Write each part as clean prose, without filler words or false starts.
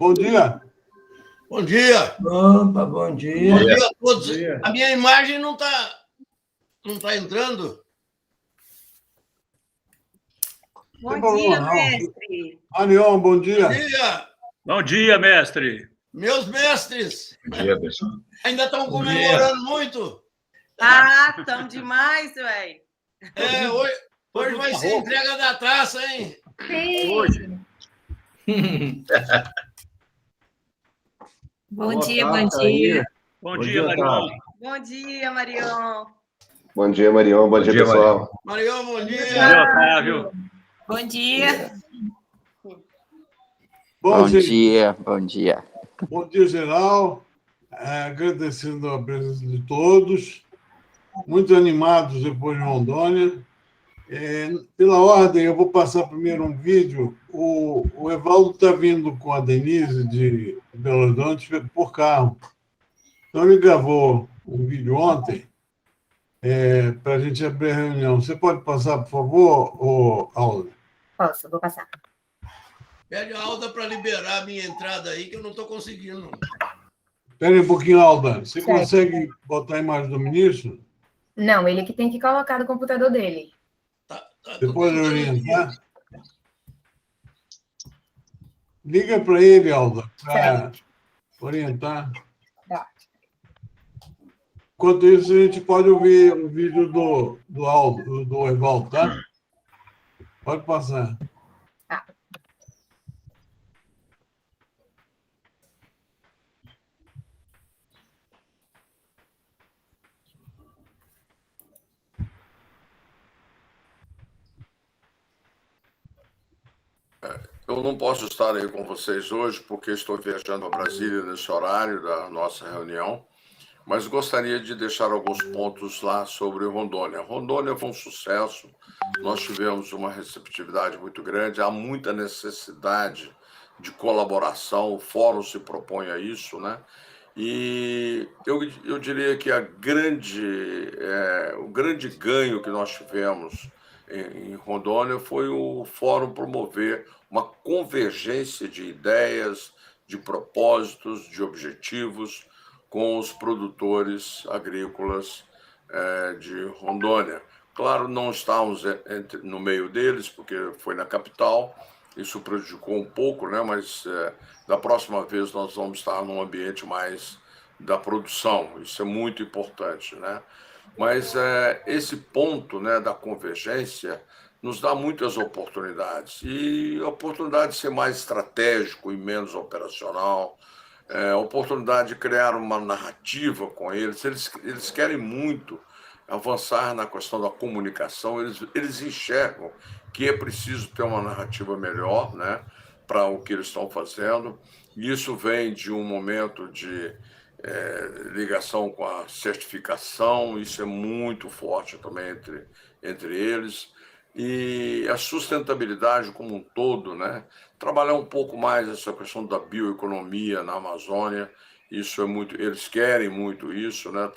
Bom dia. Bom dia. Opa, bom dia. Bom dia a todos. Bom dia. A minha imagem não tá entrando. Bom dia, mestre. Marion, bom dia. Bom dia. Bom dia, mestre. Meus mestres. Bom dia, pessoal. Ainda estão Bom dia. comemorando muito. Ah, tão demais, velho. Hoje vai ser entrega da taça, hein? Sim. Hoje. Bom Boa dia, tarde, bom dia. aí. Bom dia, Marion. Otávio. Bom dia, Marion. Bom dia, Marion. Bom dia, pessoal. Marião, bom Bom dia. dia, Otávio. Bom dia. Bom, gente, dia, bom dia. bom dia, geral. Agradecendo a presença de todos. Muito animados depois de Rondônia. Pela ordem, eu vou passar primeiro um vídeo. O Evaldo está vindo com a Denise de Belo Horizonte por carro. Então, ele gravou um vídeo ontem para a gente abrir a reunião. Você pode passar, por favor, Alda? Posso, vou passar. Pede a Alda para liberar a minha entrada aí, que eu não estou conseguindo. Espera aí um pouquinho, Alda. Você Certo. consegue botar a imagem do ministro? Não, ele que tem que colocar no computador dele. Você pode orientar? Liga para ele, Alda, para orientar. Tá. Enquanto isso, a gente pode ouvir o vídeo do Aldo, do Evaldo, tá? Pode passar. Eu não posso estar aí com vocês hoje porque estou viajando a Brasília nesse horário da nossa reunião, mas gostaria de deixar alguns pontos lá sobre Rondônia. Rondônia foi um sucesso, nós tivemos uma receptividade muito grande, há muita necessidade de colaboração, o Fórum se propõe a isso, né? E eu diria que o grande ganho que nós tivemos em Rondônia foi o Fórum promover uma convergência de ideias, de propósitos, de objetivos com os produtores agrícolas de Rondônia. Claro, não estávamos no meio deles, porque foi na capital, isso prejudicou um pouco, né? Mas da próxima vez nós vamos estar num ambiente mais da produção, isso é muito importante, né? Mas esse ponto, né, da convergência nos dá muitas oportunidades, e a oportunidade de ser mais estratégico e menos operacional, a oportunidade de criar uma narrativa com eles. Eles querem muito avançar na questão da comunicação, eles enxergam que é preciso ter uma narrativa melhor, né, para o que eles estão fazendo, e isso vem de um momento de ligação com a certificação, isso é muito forte também entre eles, e a sustentabilidade como um todo, né? Trabalhar um pouco mais essa questão da bioeconomia na Amazônia, isso é muito, eles querem muito isso, né?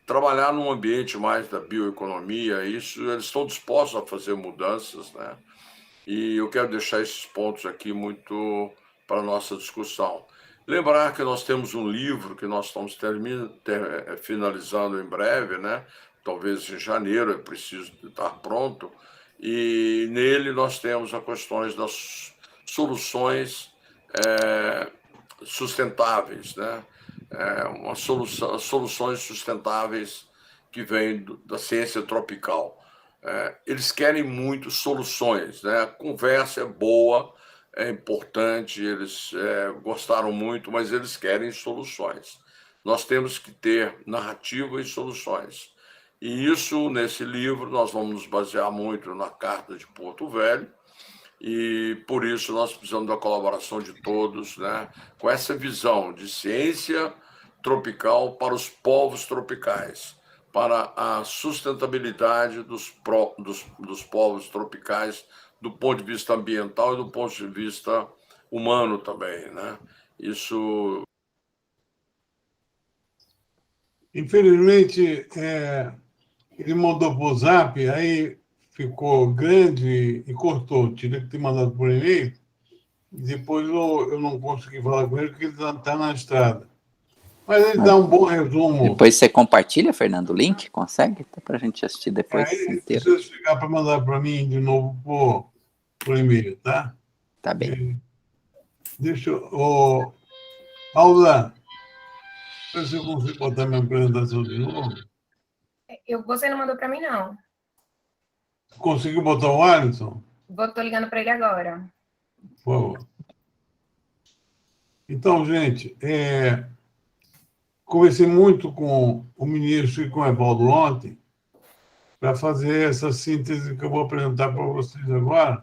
Trabalhar num ambiente mais da bioeconomia, isso eles estão dispostos a fazer mudanças, né? E eu quero deixar esses pontos aqui muito para a nossa discussão. Lembrar que nós temos um livro que nós estamos finalizando em breve, né? Talvez em janeiro, é preciso estar pronto, e nele nós temos as questões das soluções sustentáveis, né? Soluções sustentáveis que vêm da ciência tropical. Eles querem muito soluções, né? A conversa é boa, é importante, eles gostaram muito, mas eles querem soluções. Nós temos que ter narrativa e soluções. E isso, nesse livro, nós vamos nos basear muito na Carta de Porto Velho, e por isso nós precisamos da colaboração de todos, né? Com essa visão de ciência tropical para os povos tropicais, para a sustentabilidade dos povos tropicais, do ponto de vista ambiental e do ponto de vista humano também, né? Isso. Infelizmente, ele mandou por zap, aí ficou grande e cortou. Teria que ter mandado por e-mail. Depois eu não consegui falar com ele porque ele está na estrada. Mas ele dá um bom resumo. Depois você compartilha, Fernando, o link? Consegue? Para a gente assistir depois Aí inteiro. precisa chegar para mandar para mim de novo por e-mail, tá? Tá bem. Deixa eu... Paula, se eu consigo botar minha apresentação de novo. Você não mandou para mim, não. Conseguiu botar o Alisson? Tô ligando para ele agora. Por favor. Então, gente, conversei muito com o ministro e com o Evaldo ontem para fazer essa síntese que eu vou apresentar para vocês agora.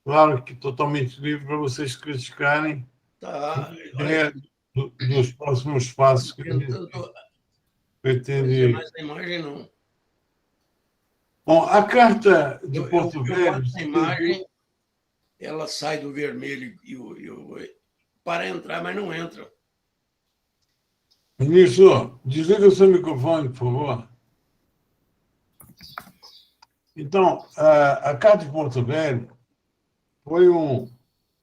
Claro que totalmente livre para vocês criticarem Tá. dos próximos passos que a gente pretende. Não mais a imagem, não. Bom, a Carta de Porto Eu Velho... faço a imagem, ela sai do vermelho para entrar, mas não entra. Ministro, desliga o seu microfone, por favor. Então, a Carta de Porto Velho foi um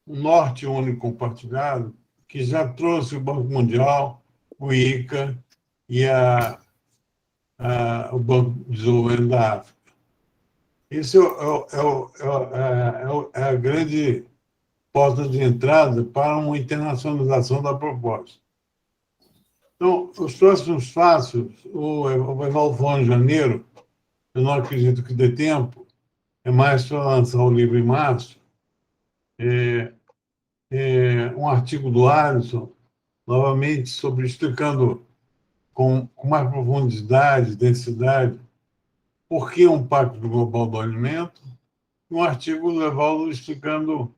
norte único compartilhado que já trouxe o Banco Mundial, o ICA e o Banco de Desenvolvimento da África. Isso é a grande porta de entrada para uma internacionalização da proposta. Então, os próximos passos, o Evaldo falou em janeiro, eu não acredito que dê tempo, é mais para lançar o livro em março, um artigo do Alisson, novamente, explicando com mais profundidade, densidade, por que um Pacto Global do Alimento, e um artigo do Evaldo explicando o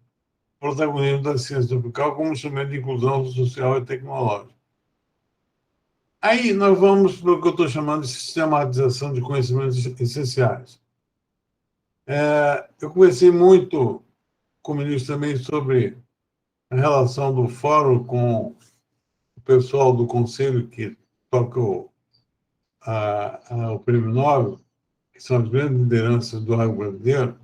protagonismo da ciência tropical como instrumento de inclusão social e tecnológica. Aí nós vamos para o que eu estou chamando de sistematização de conhecimentos essenciais. Eu conversei muito com o ministro também sobre a relação do fórum com o pessoal do conselho que toca o Prêmio Nobel, que são as grandes lideranças do agro brasileiro.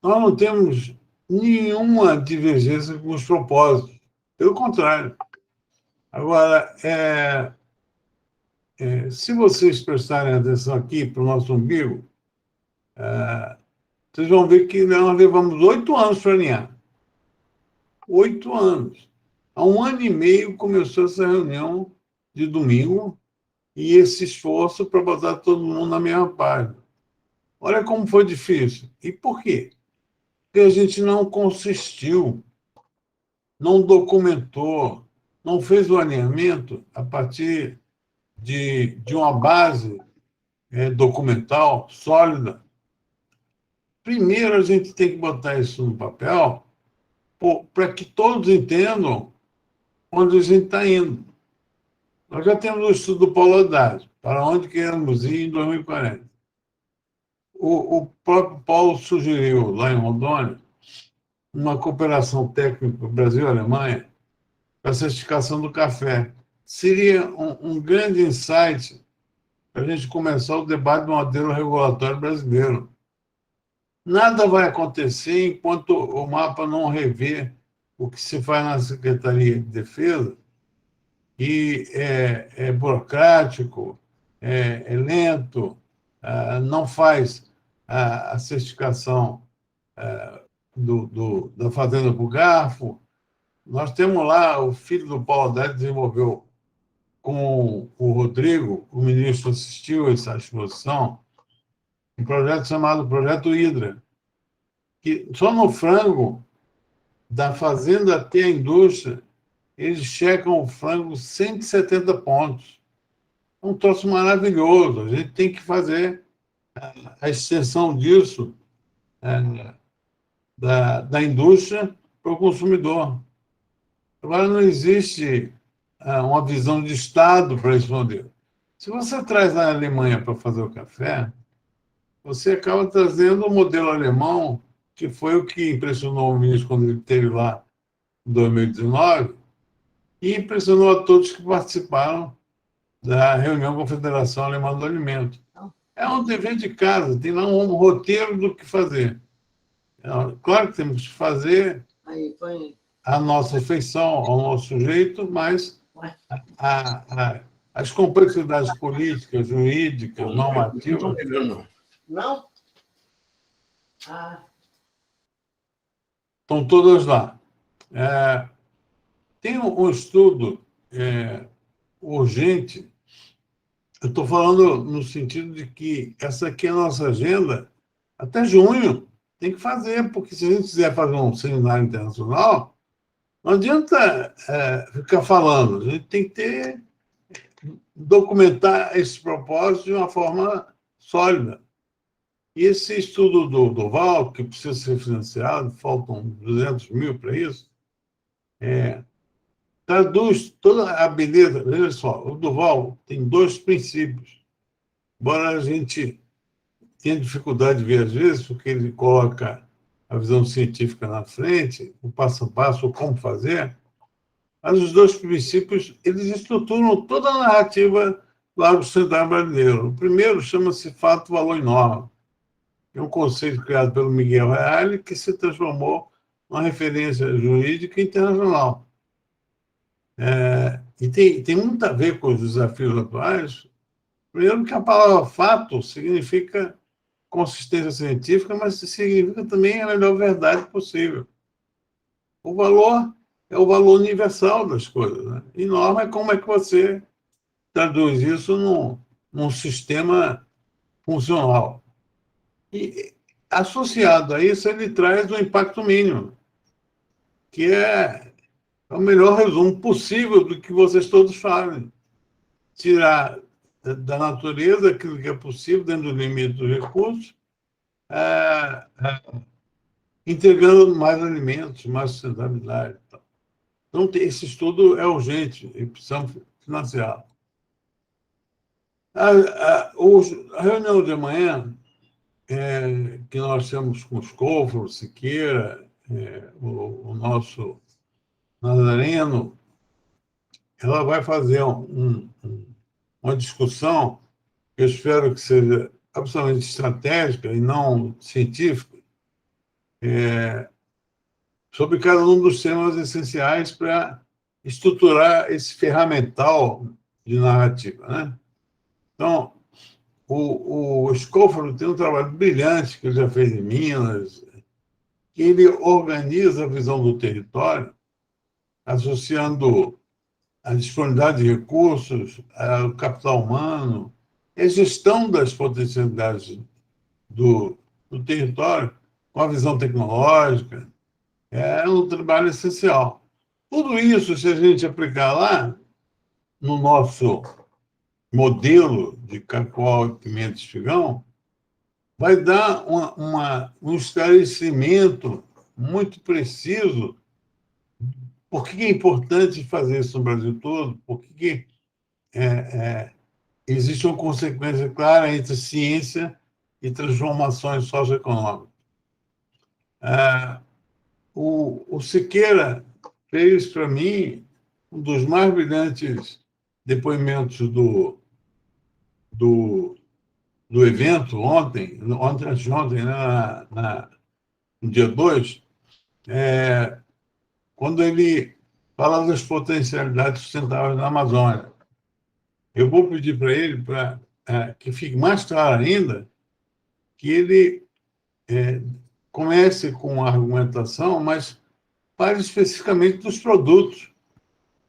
Nós não temos nenhuma divergência com os propósitos. Pelo contrário. Agora, se vocês prestarem atenção aqui para o nosso umbigo, vocês vão ver que nós levamos 8 anos para alinhar. 8 anos. Há 1 ano e meio começou essa reunião de domingo e esse esforço para botar todo mundo na mesma página. Olha como foi difícil. E por quê? Porque a gente não consistiu, não documentou, não fez o alinhamento a partir de uma base documental sólida. Primeiro, a gente tem que botar isso no papel para que todos entendam onde a gente está indo. Nós já temos o estudo do Paulo Haddad, para onde queremos ir em 2040. O próprio Paulo sugeriu, lá em Rondônia, uma cooperação técnica Brasil-Alemanha para a certificação do café. Seria um grande insight para a gente começar o debate do modelo regulatório brasileiro. Nada vai acontecer enquanto o mapa não rever o que se faz na Secretaria de Defesa, que é burocrático, é lento, não faz a certificação da fazenda por garfo. Nós temos lá, o filho do Paulo Haddad desenvolveu com o Rodrigo, o ministro assistiu a essa exposição, um projeto chamado Projeto Hidra, que só no frango, da fazenda até a indústria, eles checam o frango 170 pontos. É um troço maravilhoso. A gente tem que fazer a extensão disso da indústria para o consumidor. Agora, não existe uma visão de Estado para esse modelo. Se você traz a Alemanha para fazer o café, você acaba trazendo o modelo alemão, que foi o que impressionou o ministro quando ele esteve lá em 2019, e impressionou a todos que participaram da reunião com a Federação Alemã do Alimento. É um dever de casa, tem lá um roteiro do que fazer. Claro que temos que fazer à nossa feição, ao nosso jeito, mas as complexidades políticas, jurídicas, Não normativas. estou pegando, não. Não? Ah, Estão todas lá. Tem um estudo urgente. Eu estou falando no sentido de que essa aqui é a nossa agenda até junho. Tem que fazer, porque se a gente quiser fazer um seminário internacional, não adianta ficar falando. A gente tem que documentar esse propósito de uma forma sólida. E esse estudo do Val, que precisa ser financiado, faltam 200 mil para isso, traduz toda a beleza. Veja só, o Duval tem 2 princípios. Embora a gente tenha dificuldade de ver às vezes, porque ele coloca a visão científica na frente, o passo a passo, como fazer, mas os 2 princípios, eles estruturam toda a narrativa do Largo Central brasileiro. O primeiro chama-se fato, valor e norma. É um conceito criado pelo Miguel Reale que se transformou numa referência jurídica internacional. E tem muito a ver com os desafios atuais. Primeiro que a palavra fato significa consistência científica, mas significa também a melhor verdade possível. O valor é o valor universal das coisas, né? E norma é como é que você traduz isso num sistema funcional. E, associado a isso, ele traz o impacto mínimo, que é o melhor resumo possível do que vocês todos fazem. Tirar da natureza aquilo que é possível, dentro do limite dos recursos, entregando mais alimentos, mais sustentabilidade. Então, esse estudo é urgente e precisamos financiá-lo. A reunião de amanhã, que nós temos com os Scofro, Siqueira, o nosso Nazareno, ela vai fazer uma discussão, que eu espero que seja absolutamente estratégica e não científica, sobre cada um dos temas essenciais para estruturar esse ferramental de narrativa, né? Então, o Scofro tem um trabalho brilhante que ele já fez em Minas, que ele organiza a visão do território, associando a disponibilidade de recursos, o capital humano, a gestão das potencialidades do território, com a visão tecnológica. É um trabalho essencial. Tudo isso, se a gente aplicar lá, no nosso modelo de Cacoal, Pimenta e Espigão, vai dar um esclarecimento muito preciso por que é importante fazer isso no Brasil todo, por que existe uma consequência clara entre ciência e transformações socioeconômicas. O Siqueira fez, para mim, um dos mais brilhantes depoimentos do evento ontem, antes de ontem, né, no dia 2, quando ele fala das potencialidades sustentáveis na Amazônia. Eu vou pedir para ele, para que fique mais claro ainda, que ele comece com a argumentação, mas fale especificamente dos produtos,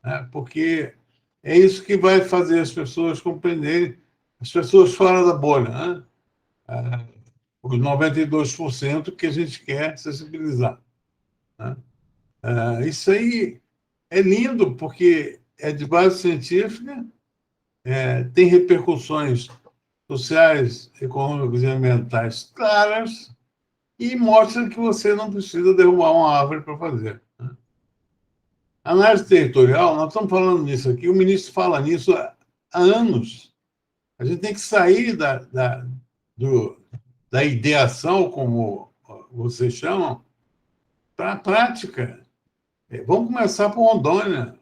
né? Porque é isso que vai fazer as pessoas compreenderem, as pessoas fora da bolha, né? Os 92% que a gente quer sensibilizar, né? Isso aí é lindo, porque é de base científica, tem repercussões sociais, econômicas e ambientais claras, e mostra que você não precisa derrubar uma árvore para fazer, né? Análise territorial, nós estamos falando nisso aqui, o ministro fala nisso há anos. A gente tem que sair da ideação, como vocês chamam, para a prática. Vamos começar por Rondônia.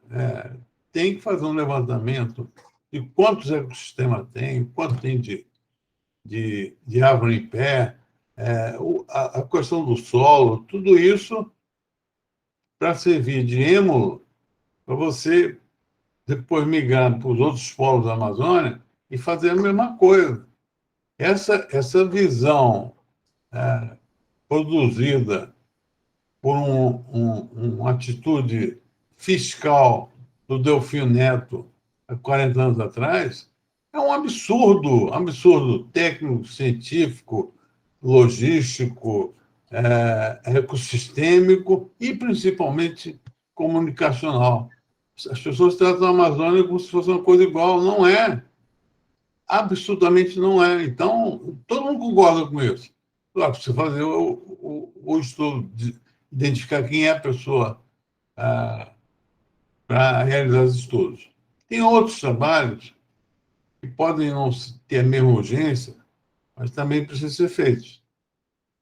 Tem que fazer um levantamento de quantos ecossistemas tem, quanto tem de árvore em pé, a questão do solo, tudo isso para servir de êmulo para você depois migrar para os outros polos da Amazônia e fazer a mesma coisa. Essa visão produzida por uma atitude fiscal do Delfim Neto há 40 anos atrás é um absurdo técnico, científico, logístico, ecossistêmico e, principalmente, comunicacional. As pessoas tratam a Amazônia como se fosse uma coisa igual. Não é. Absolutamente não é. Então, todo mundo concorda com isso. Claro, você fazer o estudo, de identificar quem é a pessoa para realizar os estudos. Tem outros trabalhos que podem não ter a mesma urgência, mas também precisam ser feitos,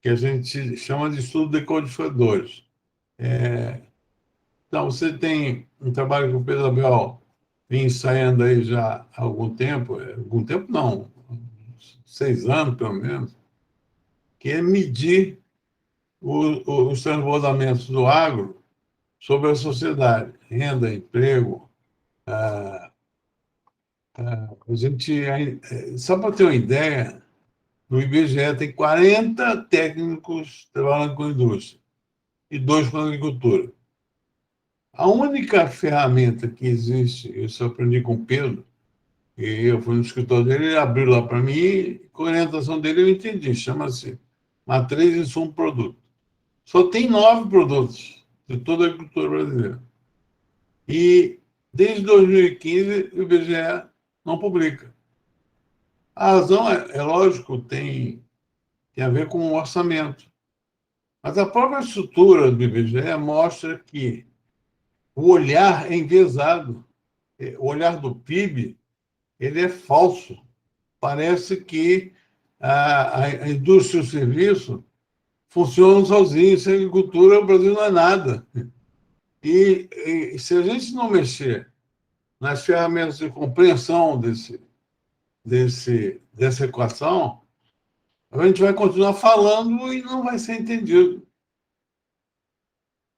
que a gente chama de estudo decodificadores. Então, você tem um trabalho que o Pedro Abel vem ensaiando aí já há algum tempo não, 6 anos pelo menos, que é medir os transbordamentos do agro sobre a sociedade, renda, emprego. Só para ter uma ideia, no IBGE tem 40 técnicos trabalhando com indústria e 2 com agricultura. A única ferramenta que existe, eu só aprendi com o Pedro, e eu fui no escritório dele, ele abriu lá para mim, e com a orientação dele eu entendi, chama-se Matriz Insumo Produto. Só tem 9 produtos de toda a agricultura brasileira. E desde 2015 o IBGE não publica. A razão, é lógico, tem a ver com o orçamento. Mas a própria estrutura do IBGE mostra que o olhar é enviesado. O olhar do PIB ele é falso. Parece que a indústria e o serviço funcionam sozinhos. Sem agricultura, o Brasil não é nada. E se a gente não mexer nas ferramentas de compreensão dessa equação, a gente vai continuar falando e não vai ser entendido.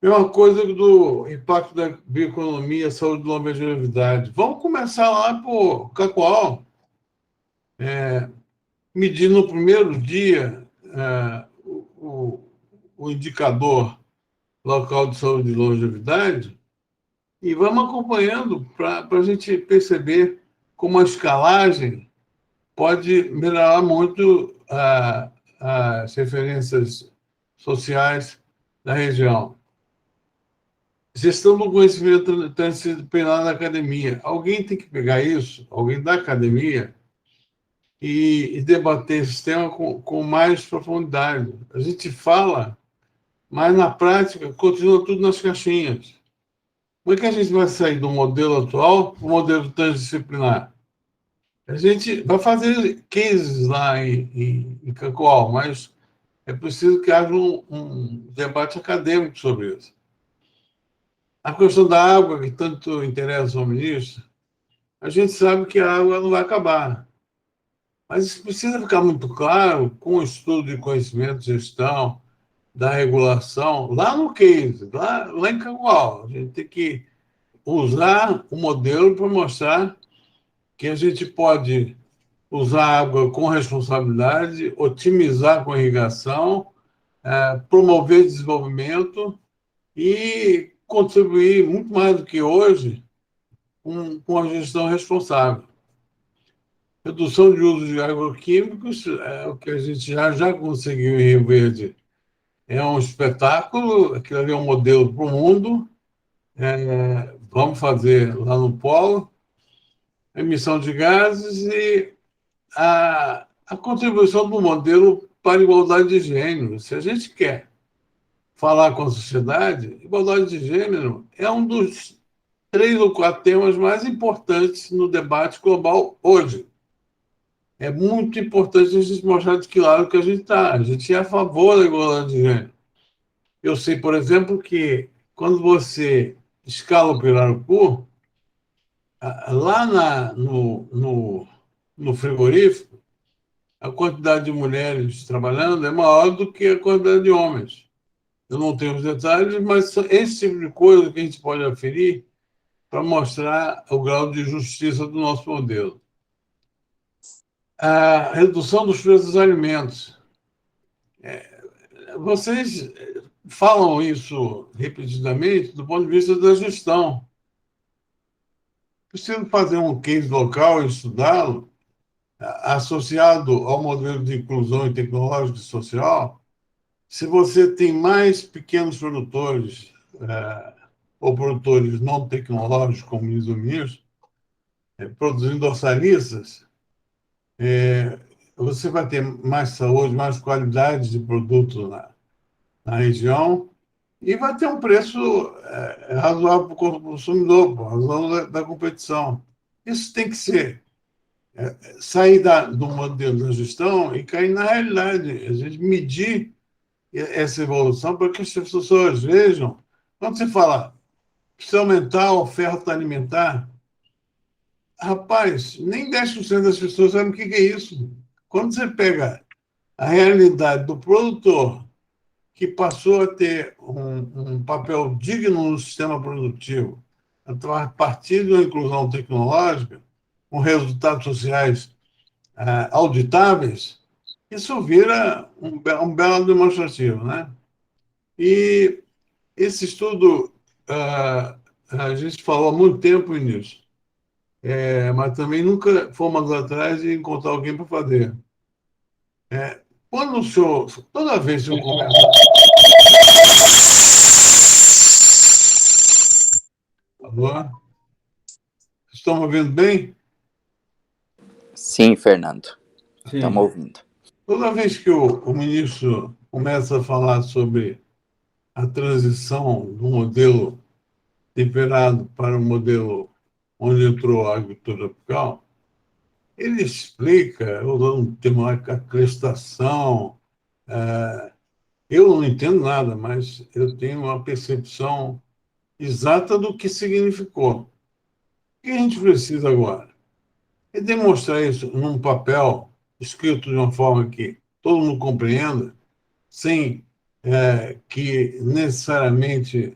Mesma coisa do impacto da bioeconomia, saúde e longevidade. Vamos começar lá por Cacoal. Medir no primeiro dia o indicador local de saúde e longevidade e vamos acompanhando para a gente perceber como a escalagem pode melhorar muito as referências sociais da região. Gestão do conhecimento transdisciplinar na academia. Alguém tem que pegar isso, alguém da academia, e debater esse tema com mais profundidade. A gente fala, mas na prática continua tudo nas caixinhas. Como é que a gente vai sair do modelo atual para o modelo transdisciplinar? A gente vai fazer cases lá em Cacoal, mas é preciso que haja um debate acadêmico sobre isso. A questão da água, que tanto interessa ao ministro, a gente sabe que a água não vai acabar. Mas isso precisa ficar muito claro com o estudo de conhecimento, gestão, da regulação, lá no case, lá em Cacoal. A gente tem que usar o modelo para mostrar que a gente pode usar água com responsabilidade, otimizar com irrigação, promover desenvolvimento e contribuir muito mais do que hoje com a gestão responsável. Redução de uso de agroquímicos, o que a gente já conseguiu em Rio Verde, é um espetáculo, aquilo ali é um modelo para o mundo, vamos fazer lá no polo, emissão de gases e a contribuição do modelo para a igualdade de gênero. Se a gente quer falar com a sociedade, igualdade de gênero é um dos 3 ou 4 temas mais importantes no debate global hoje. É muito importante a gente mostrar de que lado que a gente está. A gente é a favor da igualdade de gênero. Eu sei, por exemplo, que quando você escala o pirarucu, lá no frigorífico, a quantidade de mulheres trabalhando é maior do que a quantidade de homens. Eu não tenho os detalhes, mas esse tipo de coisa que a gente pode aferir para mostrar o grau de justiça do nosso modelo. A redução dos preços dos alimentos. Vocês falam isso repetidamente do ponto de vista da gestão. Preciso fazer um case local e estudá-lo, associado ao modelo de inclusão tecnológica e social. Se você tem mais pequenos produtores ou produtores não tecnológicos, como diz o ministro, produzindo hortaliças, você vai ter mais saúde, mais qualidade de produto na região e vai ter um preço razoável para o consumidor, por razão da competição. Isso tem que ser sair do modelo da gestão e cair na realidade. A gente medir essa evolução para que as pessoas vejam. Quando você fala precisa aumentar a oferta alimentar, rapaz, nem 10% das pessoas sabem o que é isso. Quando você pega a realidade do produtor que passou a ter um papel digno no sistema produtivo, a partir de uma inclusão tecnológica, com resultados sociais auditáveis, isso vira um belo demonstrativo, né? E esse estudo, a gente falou há muito tempo nisso, mas também nunca fomos atrás de encontrar alguém para fazer. Quando o senhor, toda vez que eu começo... Alô? Estão me ouvindo bem? Sim, Fernando. Sim. Estamos ouvindo. Toda vez que o ministro começa a falar sobre a transição do modelo temperado para o modelo onde entrou a agricultura tropical, ele explica, usando um termo lá, acrestação. Eu não entendo nada, mas eu tenho uma percepção exata do que significou. O que a gente precisa agora? É demonstrar isso num papel escrito de uma forma que todo mundo compreenda, sem que necessariamente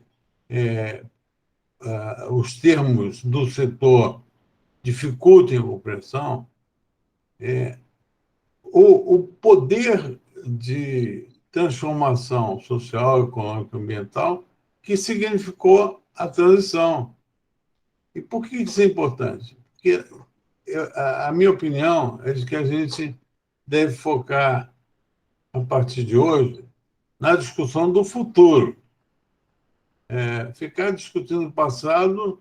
os termos do setor dificultem a compreensão. O poder de transformação social, econômica e ambiental que significou a transição. E por que isso é importante? Porque a minha opinião é de que a gente deve focar, a partir de hoje, na discussão do futuro. Ficar discutindo o passado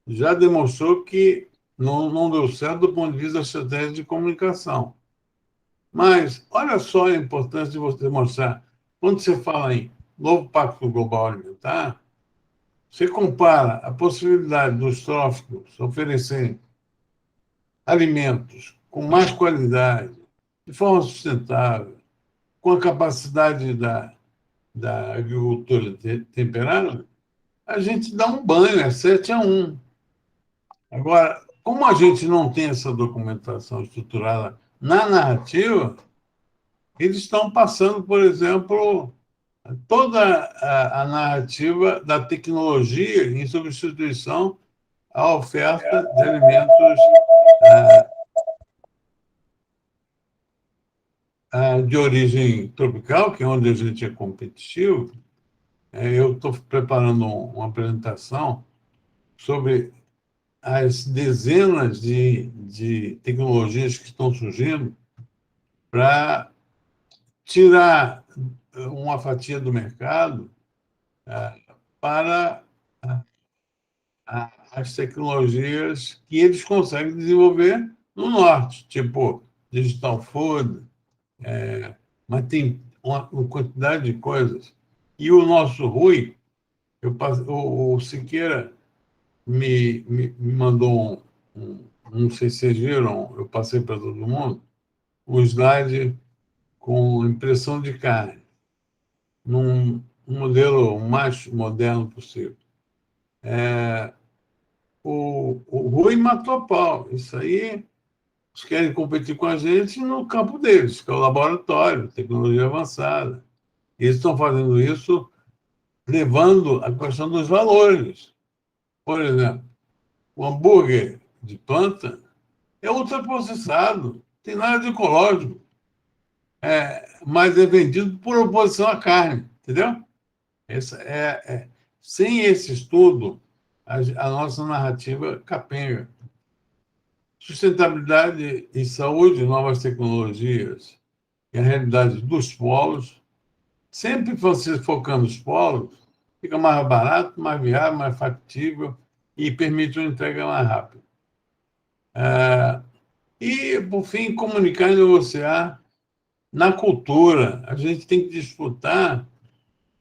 já demonstrou que não deu certo do ponto de vista da estratégia de comunicação. Mas olha só a importância de você mostrar. Quando você fala em novo Pacto Global Alimentar, você compara a possibilidade dos tróficos oferecerem alimentos com mais qualidade, de forma sustentável, com a capacidade da agricultura temperada, a gente dá um banho, 7-1. Agora, como a gente não tem essa documentação estruturada na narrativa, eles estão passando, por exemplo, toda a narrativa da tecnologia em substituição à oferta de alimentos de origem tropical, que é onde a gente é competitivo. Eu estou preparando uma apresentação sobre as dezenas de tecnologias que estão surgindo para tirar uma fatia do mercado para as tecnologias que eles conseguem desenvolver no norte, tipo digital food, mas tem uma quantidade de coisas. E o nosso Rui, o Siqueira me mandou não sei se vocês viram, eu passei para todo mundo, um slide com impressão de carne, num modelo o mais moderno possível. O Rui matou a pau. Isso aí, eles querem competir com a gente no campo deles, que é o laboratório, tecnologia avançada. Eles estão fazendo isso levando a questão dos valores. Por exemplo, o hambúrguer de planta é ultraprocessado, não tem nada de ecológico, mas é vendido por oposição à carne, entendeu? Sem esse estudo, a nossa narrativa capenga. Sustentabilidade e saúde, novas tecnologias e a realidade dos polos, sempre você focando nos polos, fica mais barato, mais viável, mais factível e permite uma entrega mais rápida. E, por fim, comunicar e negociar na cultura. A gente tem que disputar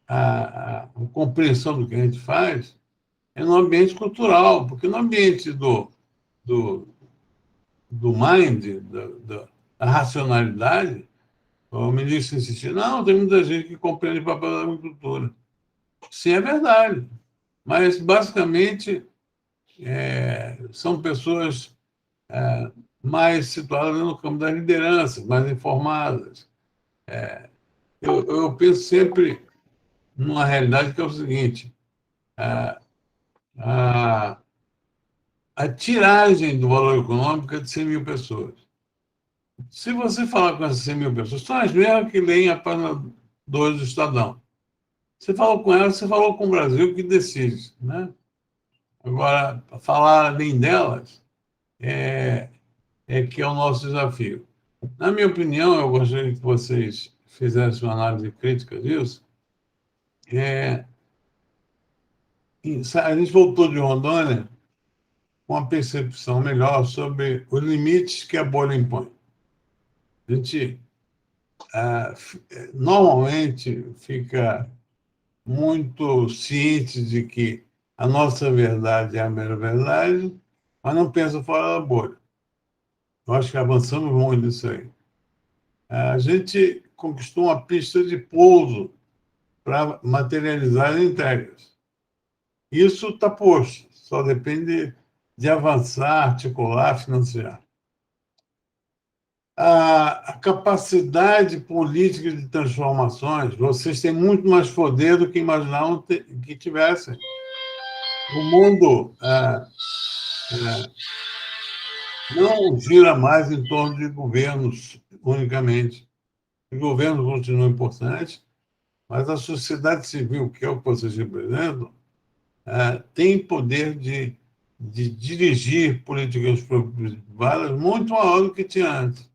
a compreensão do que a gente faz no ambiente cultural, porque no ambiente do mind, da racionalidade, o ministro insistiu, não, tem muita gente que compreende o papel da agricultura. Sim, é verdade, mas, basicamente, são pessoas mais situadas no campo da liderança, mais informadas. Eu penso sempre numa realidade que é o seguinte, a tiragem do valor econômico é de 100 mil pessoas. Se você falar com essas 100 mil pessoas, são as mesmas que leem a página 2 do Estadão. Você falou com elas, você falou com o Brasil, que decide, né? Agora, falar além delas é que é o nosso desafio. Na minha opinião, eu gostaria que vocês fizessem uma análise crítica disso. A gente voltou de Rondônia com uma percepção melhor sobre os limites que a bolha impõe. A gente normalmente fica muito ciente de que a nossa verdade é a melhor verdade, mas não pensa fora da bolha. Eu acho que avançamos muito nisso aí. A gente conquistou uma pista de pouso para materializar as entregas. Isso está posto, só depende de avançar, articular, financiar. A capacidade política de transformações, vocês têm muito mais poder do que imaginavam que tivessem. O mundo não gira mais em torno de governos unicamente. Os governos continuam importantes, mas a sociedade civil, que é o que vocês representam, tem poder de dirigir políticas privadas muito maior do que tinha antes.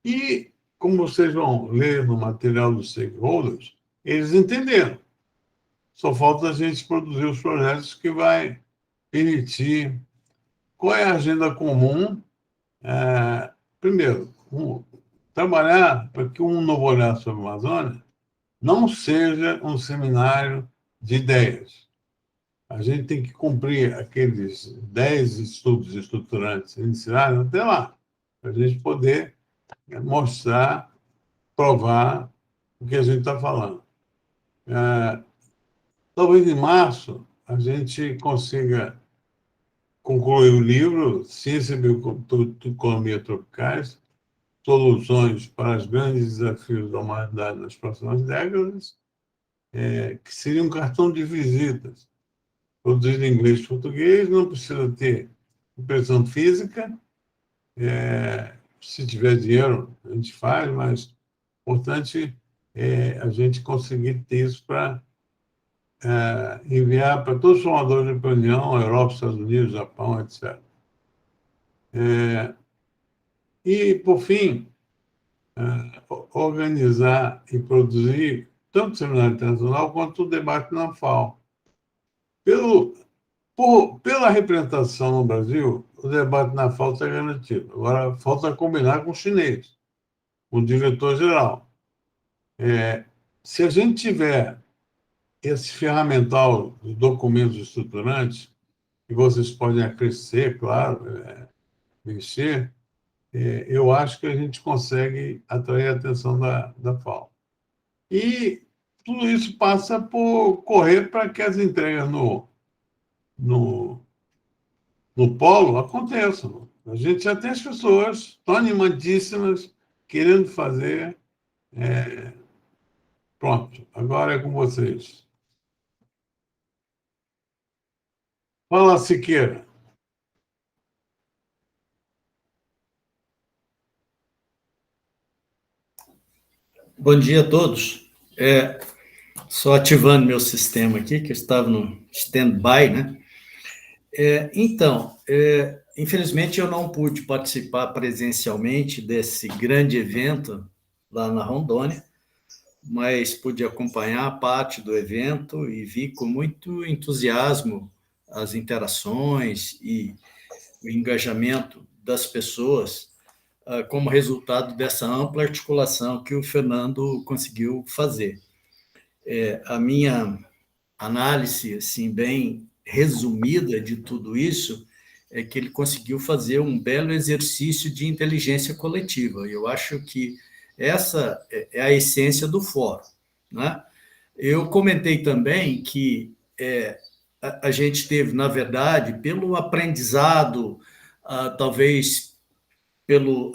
E, como vocês vão ler no material dos stakeholders, eles entenderam. Só falta a gente produzir os projetos que vai permitir. Qual é a agenda comum? Primeiro, trabalhar para que um novo olhar sobre a Amazônia não seja um seminário de ideias. A gente tem que cumprir aqueles 10 estudos estruturantes iniciais até lá, para a gente poder mostrar, provar o que a gente está falando. Talvez em março a gente consiga concluir o livro Ciência e Bioeconomia Tropicais, Soluções para os Grandes Desafios da Humanidade nas Próximas Décadas, que seria um cartão de visitas, produzido em inglês e português, não precisa ter impressão física, se tiver dinheiro, a gente faz, mas o importante é a gente conseguir ter isso para enviar para todos os formadores de opinião, Europa, Estados Unidos, Japão, etc. E, por fim, organizar e produzir tanto o seminário internacional quanto o debate na FAO. Pela representação no Brasil, o debate na FAO está garantido. Agora, falta combinar com o chinês, com o diretor-geral. Se a gente tiver esse ferramental de documentos estruturantes, que vocês podem acrescer, claro, mexer, eu acho que a gente consegue atrair a atenção da FAO. E tudo isso passa por correr para que as entregas no polo aconteçam. A gente já tem as pessoas tão animadíssimas querendo fazer. Pronto, agora é com vocês. Fala, Siqueira. Bom dia a todos. Só ativando meu sistema aqui, que eu estava no stand-by, né? Infelizmente eu não pude participar presencialmente desse grande evento lá na Rondônia, mas pude acompanhar parte do evento e vi com muito entusiasmo as interações e o engajamento das pessoas como resultado dessa ampla articulação que o Fernando conseguiu fazer. A minha análise, assim, bem resumida de tudo isso, é que ele conseguiu fazer um belo exercício de inteligência coletiva. Eu acho que essa é a essência do fórum, né? Eu comentei também que a gente teve, na verdade, pelo aprendizado, talvez pelo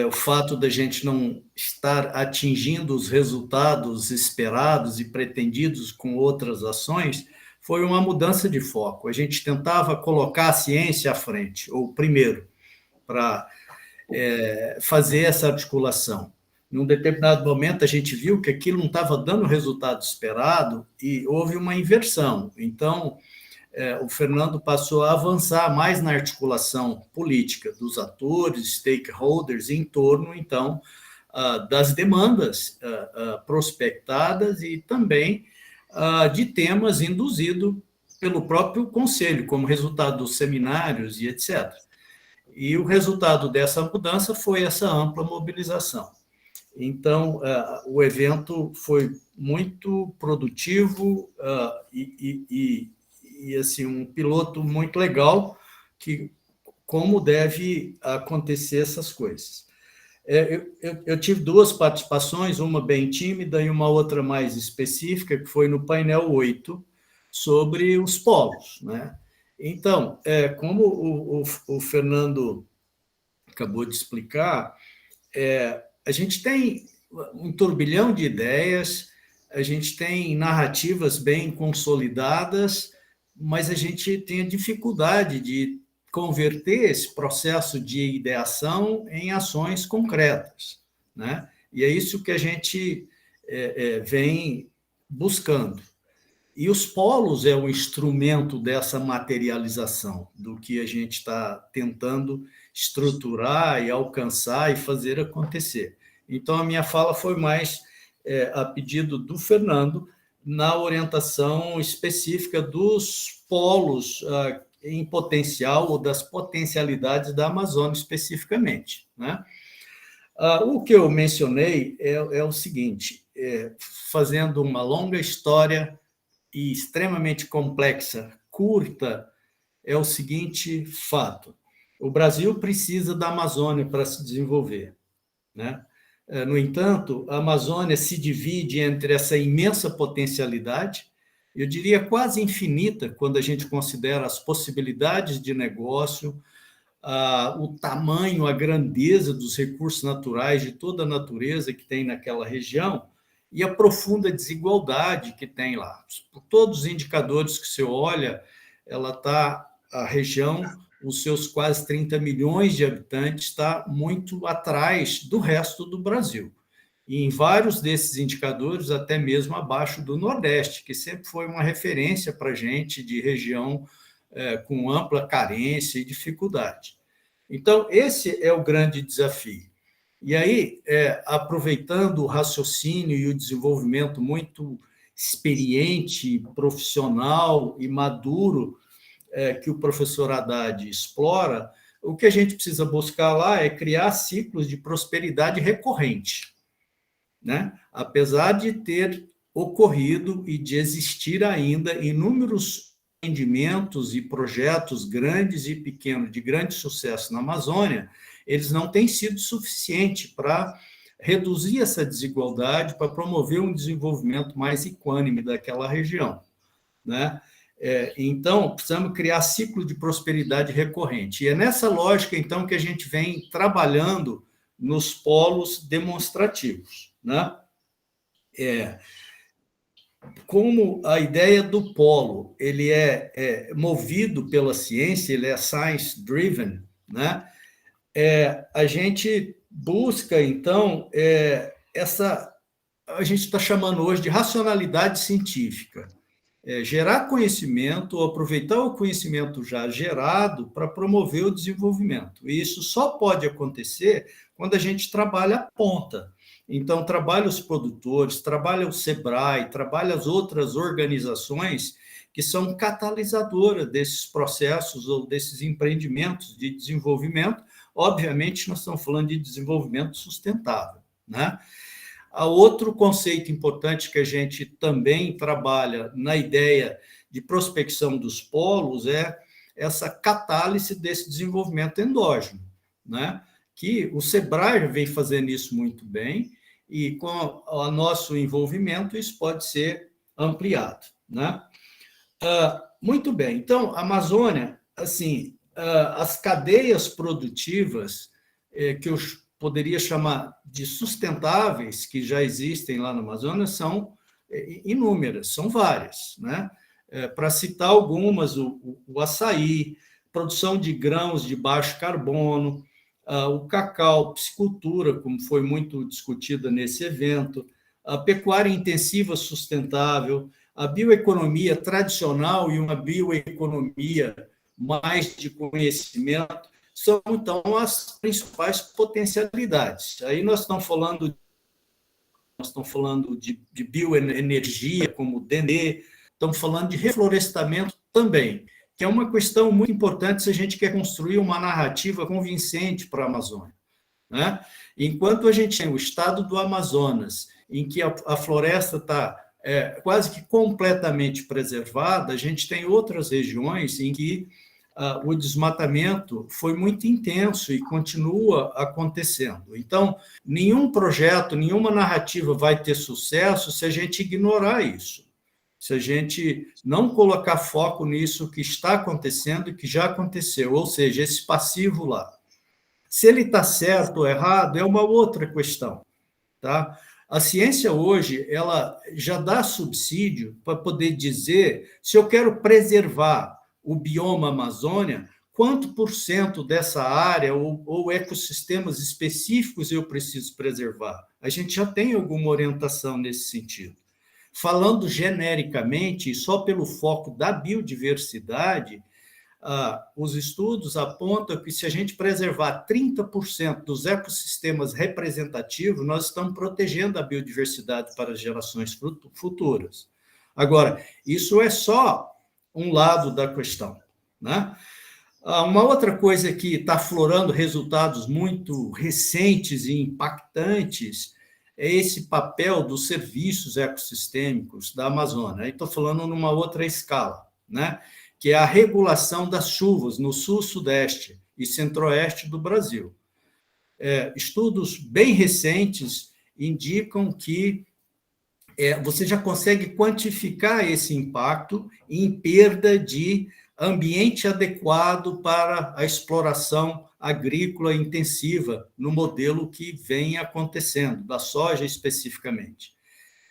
o fato da gente não estar atingindo os resultados esperados e pretendidos com outras ações, foi uma mudança de foco. A gente tentava colocar a ciência à frente, ou primeiro, para fazer essa articulação. Num determinado momento, a gente viu que aquilo não estava dando o resultado esperado e houve uma inversão. Então, o Fernando passou a avançar mais na articulação política dos atores, stakeholders, em torno, então, das demandas prospectadas e também de temas induzidos pelo próprio Conselho, como resultado dos seminários e etc. E o resultado dessa mudança foi essa ampla mobilização. Então, o evento foi muito produtivo e assim, um piloto muito legal, que como deve acontecer essas coisas. Eu tive duas participações, uma bem tímida e uma outra mais específica, que foi no painel 8, sobre os polos, né? Então, como o Fernando acabou de explicar, a gente tem um turbilhão de ideias, a gente tem narrativas bem consolidadas, mas a gente tem a dificuldade de converter esse processo de ideação em ações concretas, né? E é isso que a gente vem buscando. E os polos é o instrumento dessa materialização, do que a gente está tentando estruturar e alcançar e fazer acontecer. Então, a minha fala foi mais a pedido do Fernando, na orientação específica dos polos em potencial ou das potencialidades da Amazônia especificamente, né? O que eu mencionei é o seguinte, fazendo uma longa história e extremamente complexa, curta, é o seguinte fato: o Brasil precisa da Amazônia para se desenvolver, né? No entanto, a Amazônia se divide entre essa imensa potencialidade, eu diria quase infinita, quando a gente considera as possibilidades de negócio, o tamanho, a grandeza dos recursos naturais de toda a natureza que tem naquela região e a profunda desigualdade que tem lá. Por todos os indicadores que você olha, a região, os seus quase 30 milhões de habitantes, está muito atrás do resto do Brasil. E em vários desses indicadores, até mesmo abaixo do Nordeste, que sempre foi uma referência para a gente de região com ampla carência e dificuldade. Então, esse é o grande desafio. E aí, aproveitando o raciocínio e o desenvolvimento muito experiente, profissional e maduro que o professor Haddad explora, o que a gente precisa buscar lá é criar ciclos de prosperidade recorrente, né? Apesar de ter ocorrido e de existir ainda inúmeros empreendimentos e projetos grandes e pequenos de grande sucesso na Amazônia, eles não têm sido suficientes para reduzir essa desigualdade, para promover um desenvolvimento mais equânime daquela região, né? Então, precisamos criar ciclo de prosperidade recorrente. E é nessa lógica, então, que a gente vem trabalhando nos polos demonstrativos, né? como a ideia do polo ele é movido pela ciência, ele é science-driven, né? A gente busca, então, a gente está chamando hoje de racionalidade científica. Gerar conhecimento, aproveitar o conhecimento já gerado para promover o desenvolvimento. E isso só pode acontecer quando a gente trabalha a ponta. Então, trabalha os produtores, trabalha o SEBRAE, trabalha as outras organizações que são catalisadoras desses processos ou desses empreendimentos de desenvolvimento. Obviamente, nós estamos falando de desenvolvimento sustentável, né? Outro conceito importante que a gente também trabalha na ideia de prospecção dos polos é essa catálise desse desenvolvimento endógeno, né? Que o SEBRAE vem fazendo isso muito bem e com o nosso envolvimento isso pode ser ampliado, né? Muito bem. Então, a Amazônia, assim, as cadeias produtivas que eu poderia chamar de sustentáveis, que já existem lá na Amazônia, são inúmeras, são várias, né? Para citar algumas, o açaí, produção de grãos de baixo carbono, o cacau, piscicultura, como foi muito discutida nesse evento, a pecuária intensiva sustentável, a bioeconomia tradicional e uma bioeconomia mais de conhecimento, são, então, as principais potencialidades. Aí nós estamos falando de bioenergia, como o DENE, estamos falando de reflorestamento também, que é uma questão muito importante se a gente quer construir uma narrativa convincente para a Amazônia, né? Enquanto a gente tem o estado do Amazonas, em que a floresta está quase que completamente preservada, a gente tem outras regiões em que o desmatamento foi muito intenso e continua acontecendo. Então, nenhum projeto, nenhuma narrativa vai ter sucesso se a gente ignorar isso, se a gente não colocar foco nisso que está acontecendo e que já aconteceu, ou seja, esse passivo lá. Se ele está certo ou errado é uma outra questão, tá? A ciência hoje ela já dá subsídio para poder dizer se eu quero preservar o bioma Amazônia, quanto por cento dessa área ou ecossistemas específicos eu preciso preservar? A gente já tem alguma orientação nesse sentido. Falando genericamente, e só pelo foco da biodiversidade, os estudos apontam que se a gente preservar 30% dos ecossistemas representativos, nós estamos protegendo a biodiversidade para as gerações futuras. Agora, isso é só um lado da questão, né? Uma outra coisa que está aflorando resultados muito recentes e impactantes é esse papel dos serviços ecossistêmicos da Amazônia. Estou falando numa outra escala, né? Que é a regulação das chuvas no sul, sudeste e centro-oeste do Brasil. Estudos bem recentes indicam que você já consegue quantificar esse impacto em perda de ambiente adequado para a exploração agrícola intensiva no modelo que vem acontecendo, da soja especificamente.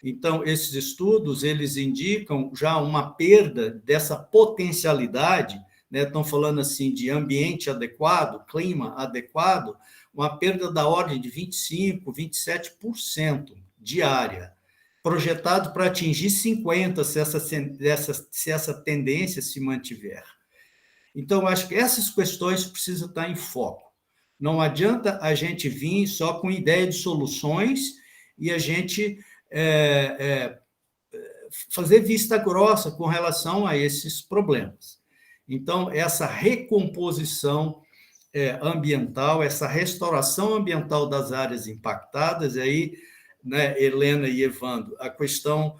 Então, esses estudos, eles indicam já uma perda dessa potencialidade, né? Estão falando assim de ambiente adequado, clima adequado, uma perda da ordem de 25%, 27% diária, projetado para atingir 50% se essa tendência se mantiver. Então, acho que essas questões precisam estar em foco. Não adianta a gente vir só com ideia de soluções e a gente fazer vista grossa com relação a esses problemas. Então, essa recomposição ambiental, essa restauração ambiental das áreas impactadas, aí, né, Helena e Evandro, a questão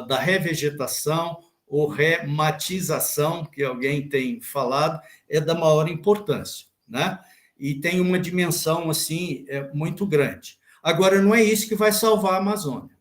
da revegetação ou rematização, que alguém tem falado, é da maior importância, né? E tem uma dimensão assim muito grande. Agora, não é isso que vai salvar a Amazônia,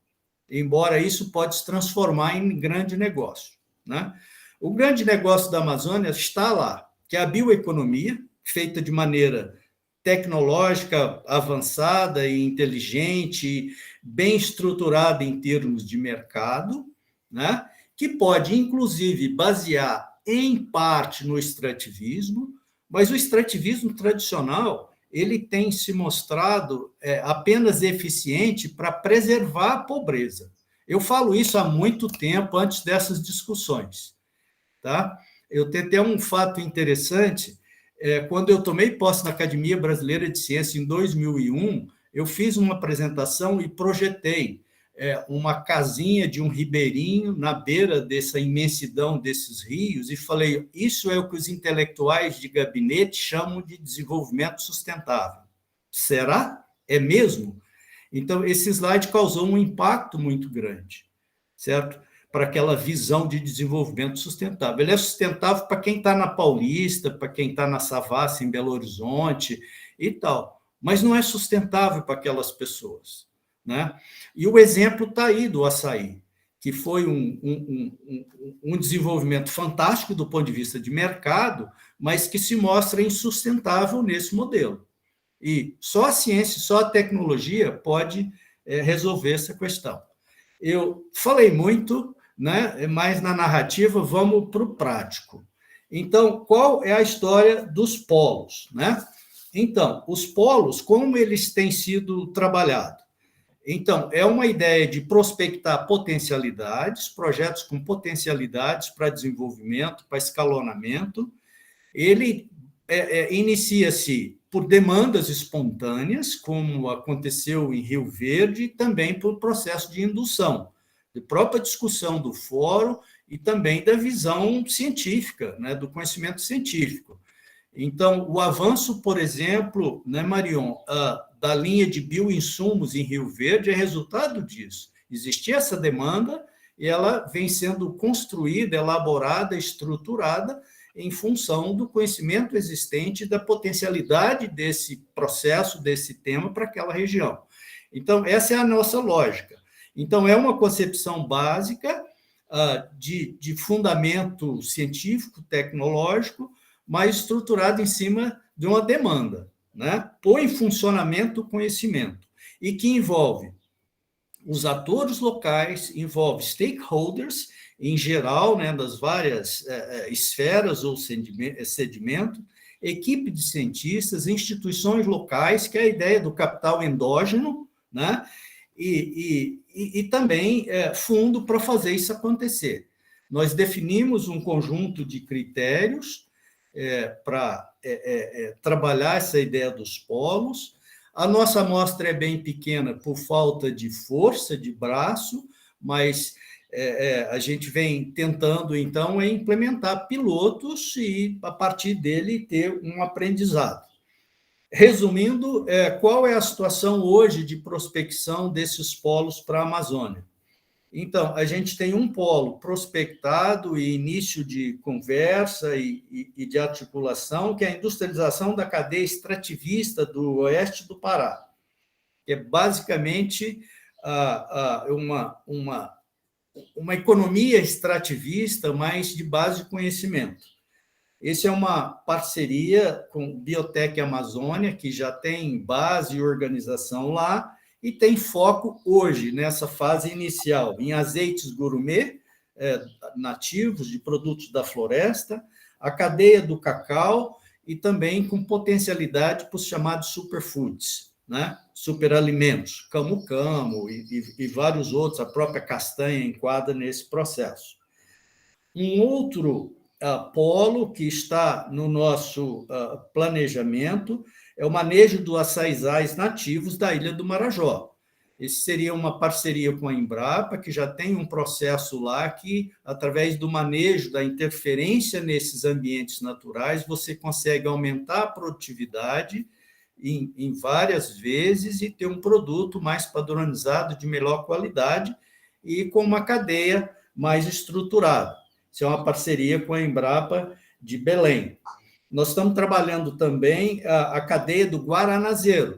embora isso pode se transformar em grande negócio, né? O grande negócio da Amazônia está lá, que é a bioeconomia, feita de maneira tecnológica, avançada e inteligente, bem estruturada em termos de mercado, né? Que pode, inclusive, basear em parte no extrativismo, mas o extrativismo tradicional ele tem se mostrado apenas eficiente para preservar a pobreza. Eu falo isso há muito tempo, antes dessas discussões. Tá? Eu tenho até um fato interessante. Quando eu tomei posse na Academia Brasileira de Ciência, em 2001, eu fiz uma apresentação e projetei uma casinha de um ribeirinho na beira dessa imensidão desses rios e falei, isso é o que os intelectuais de gabinete chamam de desenvolvimento sustentável. Será? É mesmo? Então, esse slide causou um impacto muito grande, certo? Para aquela visão de desenvolvimento sustentável. Ele é sustentável para quem está na Paulista, para quem está na Savassi, em Belo Horizonte e tal, mas não é sustentável para aquelas pessoas, né? E o exemplo está aí do açaí, que foi um desenvolvimento fantástico do ponto de vista de mercado, mas que se mostra insustentável nesse modelo. E só a ciência, só a tecnologia pode resolver essa questão. Eu falei muito, né? Mas na narrativa vamos para o prático. Então, qual é a história dos polos, né? Então, os polos, como eles têm sido trabalhados? Então, é uma ideia de prospectar potencialidades, projetos com potencialidades para desenvolvimento, para escalonamento. Ele inicia-se por demandas espontâneas, como aconteceu em Rio Verde, e também por processo de indução, de própria discussão do fórum e também da visão científica, né, do conhecimento científico. Então, o avanço, por exemplo, né, Marion, da linha de bioinsumos em Rio Verde é resultado disso. Existia essa demanda e ela vem sendo construída, elaborada, estruturada em função do conhecimento existente, da potencialidade desse processo, desse tema para aquela região. Então, essa é a nossa lógica. Então, é uma concepção básica de fundamento científico, tecnológico, mas estruturado em cima de uma demanda, né? Põe em funcionamento o conhecimento, e que envolve os atores locais, envolve stakeholders, em geral, né, das várias esferas ou segmentos, equipe de cientistas, instituições locais, que é a ideia do capital endógeno, né? E também fundo para fazer isso acontecer. Nós definimos um conjunto de critérios para trabalhar essa ideia dos polos. A nossa amostra é bem pequena por falta de força, de braço, mas a gente vem tentando, então, implementar pilotos e, a partir dele, ter um aprendizado. Resumindo, qual é a situação hoje de prospecção desses polos para a Amazônia? Então, a gente tem um polo prospectado e início de conversa e de articulação, que é a industrialização da cadeia extrativista do oeste do Pará, que é basicamente uma economia extrativista, mas de base de conhecimento. Essa é uma parceria com Biotech Amazônia, que já tem base e organização lá, e tem foco hoje, nessa fase inicial, em azeites gourmet nativos, de produtos da floresta, a cadeia do cacau, e também com potencialidade para os chamados superfoods, né? Superalimentos, camu-camu e vários outros, a própria castanha enquadra nesse processo. Um outro polo que está no nosso planejamento é o manejo dos açaizais nativos da Ilha do Marajó. Esse seria uma parceria com a Embrapa, que já tem um processo lá que, através do manejo, da interferência nesses ambientes naturais, você consegue aumentar a produtividade em várias vezes e ter um produto mais padronizado, de melhor qualidade e com uma cadeia mais estruturada. Isso é uma parceria com a Embrapa de Belém. Nós estamos trabalhando também a cadeia do guaranazeiro.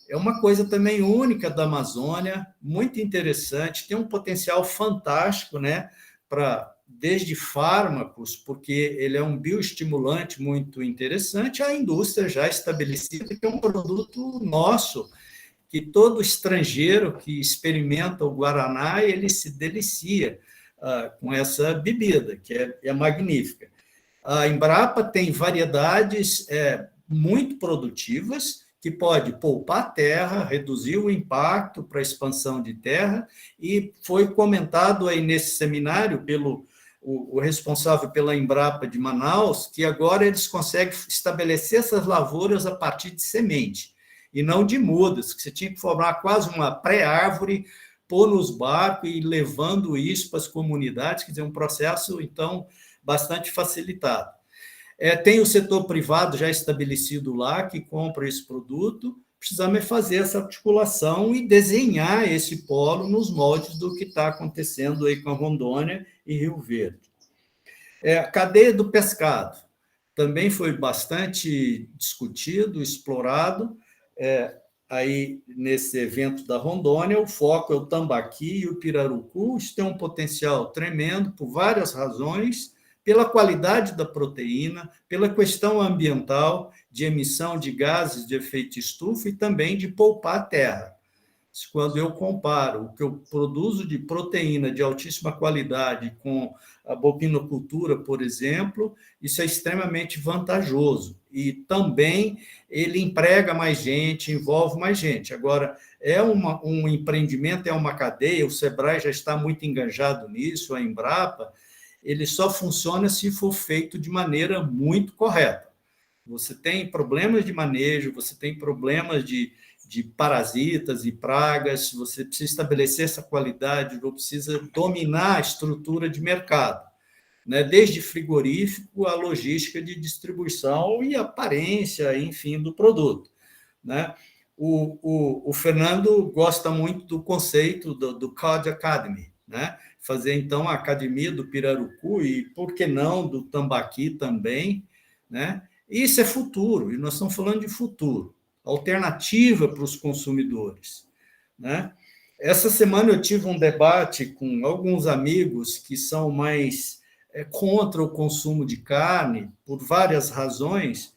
É uma coisa também única da Amazônia, muito interessante, tem um potencial fantástico, né, desde fármacos, porque ele é um bioestimulante muito interessante, a indústria já estabelecida, que é um produto nosso, que todo estrangeiro que experimenta o guaraná, ele se delicia, com essa bebida, que é magnífica. A Embrapa tem variedades muito produtivas, que pode poupar terra, reduzir o impacto para a expansão de terra, e foi comentado aí nesse seminário pelo o responsável pela Embrapa de Manaus, que agora eles conseguem estabelecer essas lavouras a partir de semente, e não de mudas, que você tinha que formar quase uma pré-árvore, pôr nos barcos e levando isso para as comunidades, quer dizer, um processo, então, bastante facilitado. Tem o setor privado já estabelecido lá, que compra esse produto, precisamos fazer essa articulação e desenhar esse polo nos moldes do que está acontecendo aí com a Rondônia e Rio Verde. A cadeia do pescado também foi bastante discutido, explorado. Aí, nesse evento da Rondônia, o foco é o tambaqui e o pirarucu. Isso tem um potencial tremendo por várias razões, pela qualidade da proteína, pela questão ambiental, de emissão de gases de efeito estufa e também de poupar a terra. Quando eu comparo o que eu produzo de proteína de altíssima qualidade com a bovinocultura, por exemplo, isso é extremamente vantajoso. E também ele emprega mais gente, envolve mais gente. Agora, um empreendimento, é uma cadeia, o Sebrae já está muito engajado nisso, a Embrapa, ele só funciona se for feito de maneira muito correta. Você tem problemas de manejo, você tem problemas de parasitas e pragas, você precisa estabelecer essa qualidade, você precisa dominar a estrutura de mercado, né? Desde frigorífico a logística de distribuição e aparência, enfim, do produto, né? O Fernando gosta muito do conceito do Cod Academy, né? Fazer, então, a Academia do Pirarucu e, por que não, do Tambaqui também, né? Isso é futuro, e nós estamos falando de futuro, alternativa para os consumidores, né? Essa semana eu tive um debate com alguns amigos que são mais contra o consumo de carne, por várias razões,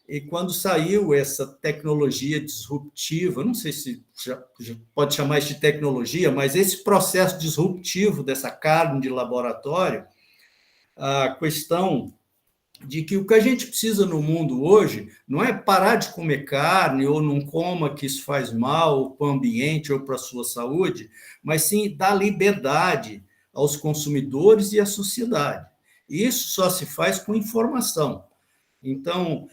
e quando saiu essa tecnologia disruptiva, não sei se já pode chamar isso de tecnologia, mas esse processo disruptivo dessa carne de laboratório, a questão de que o que a gente precisa no mundo hoje não é parar de comer carne, ou não coma que isso faz mal para o ambiente ou para a sua saúde, mas sim dar liberdade aos consumidores e à sociedade. Isso só se faz com informação. Então,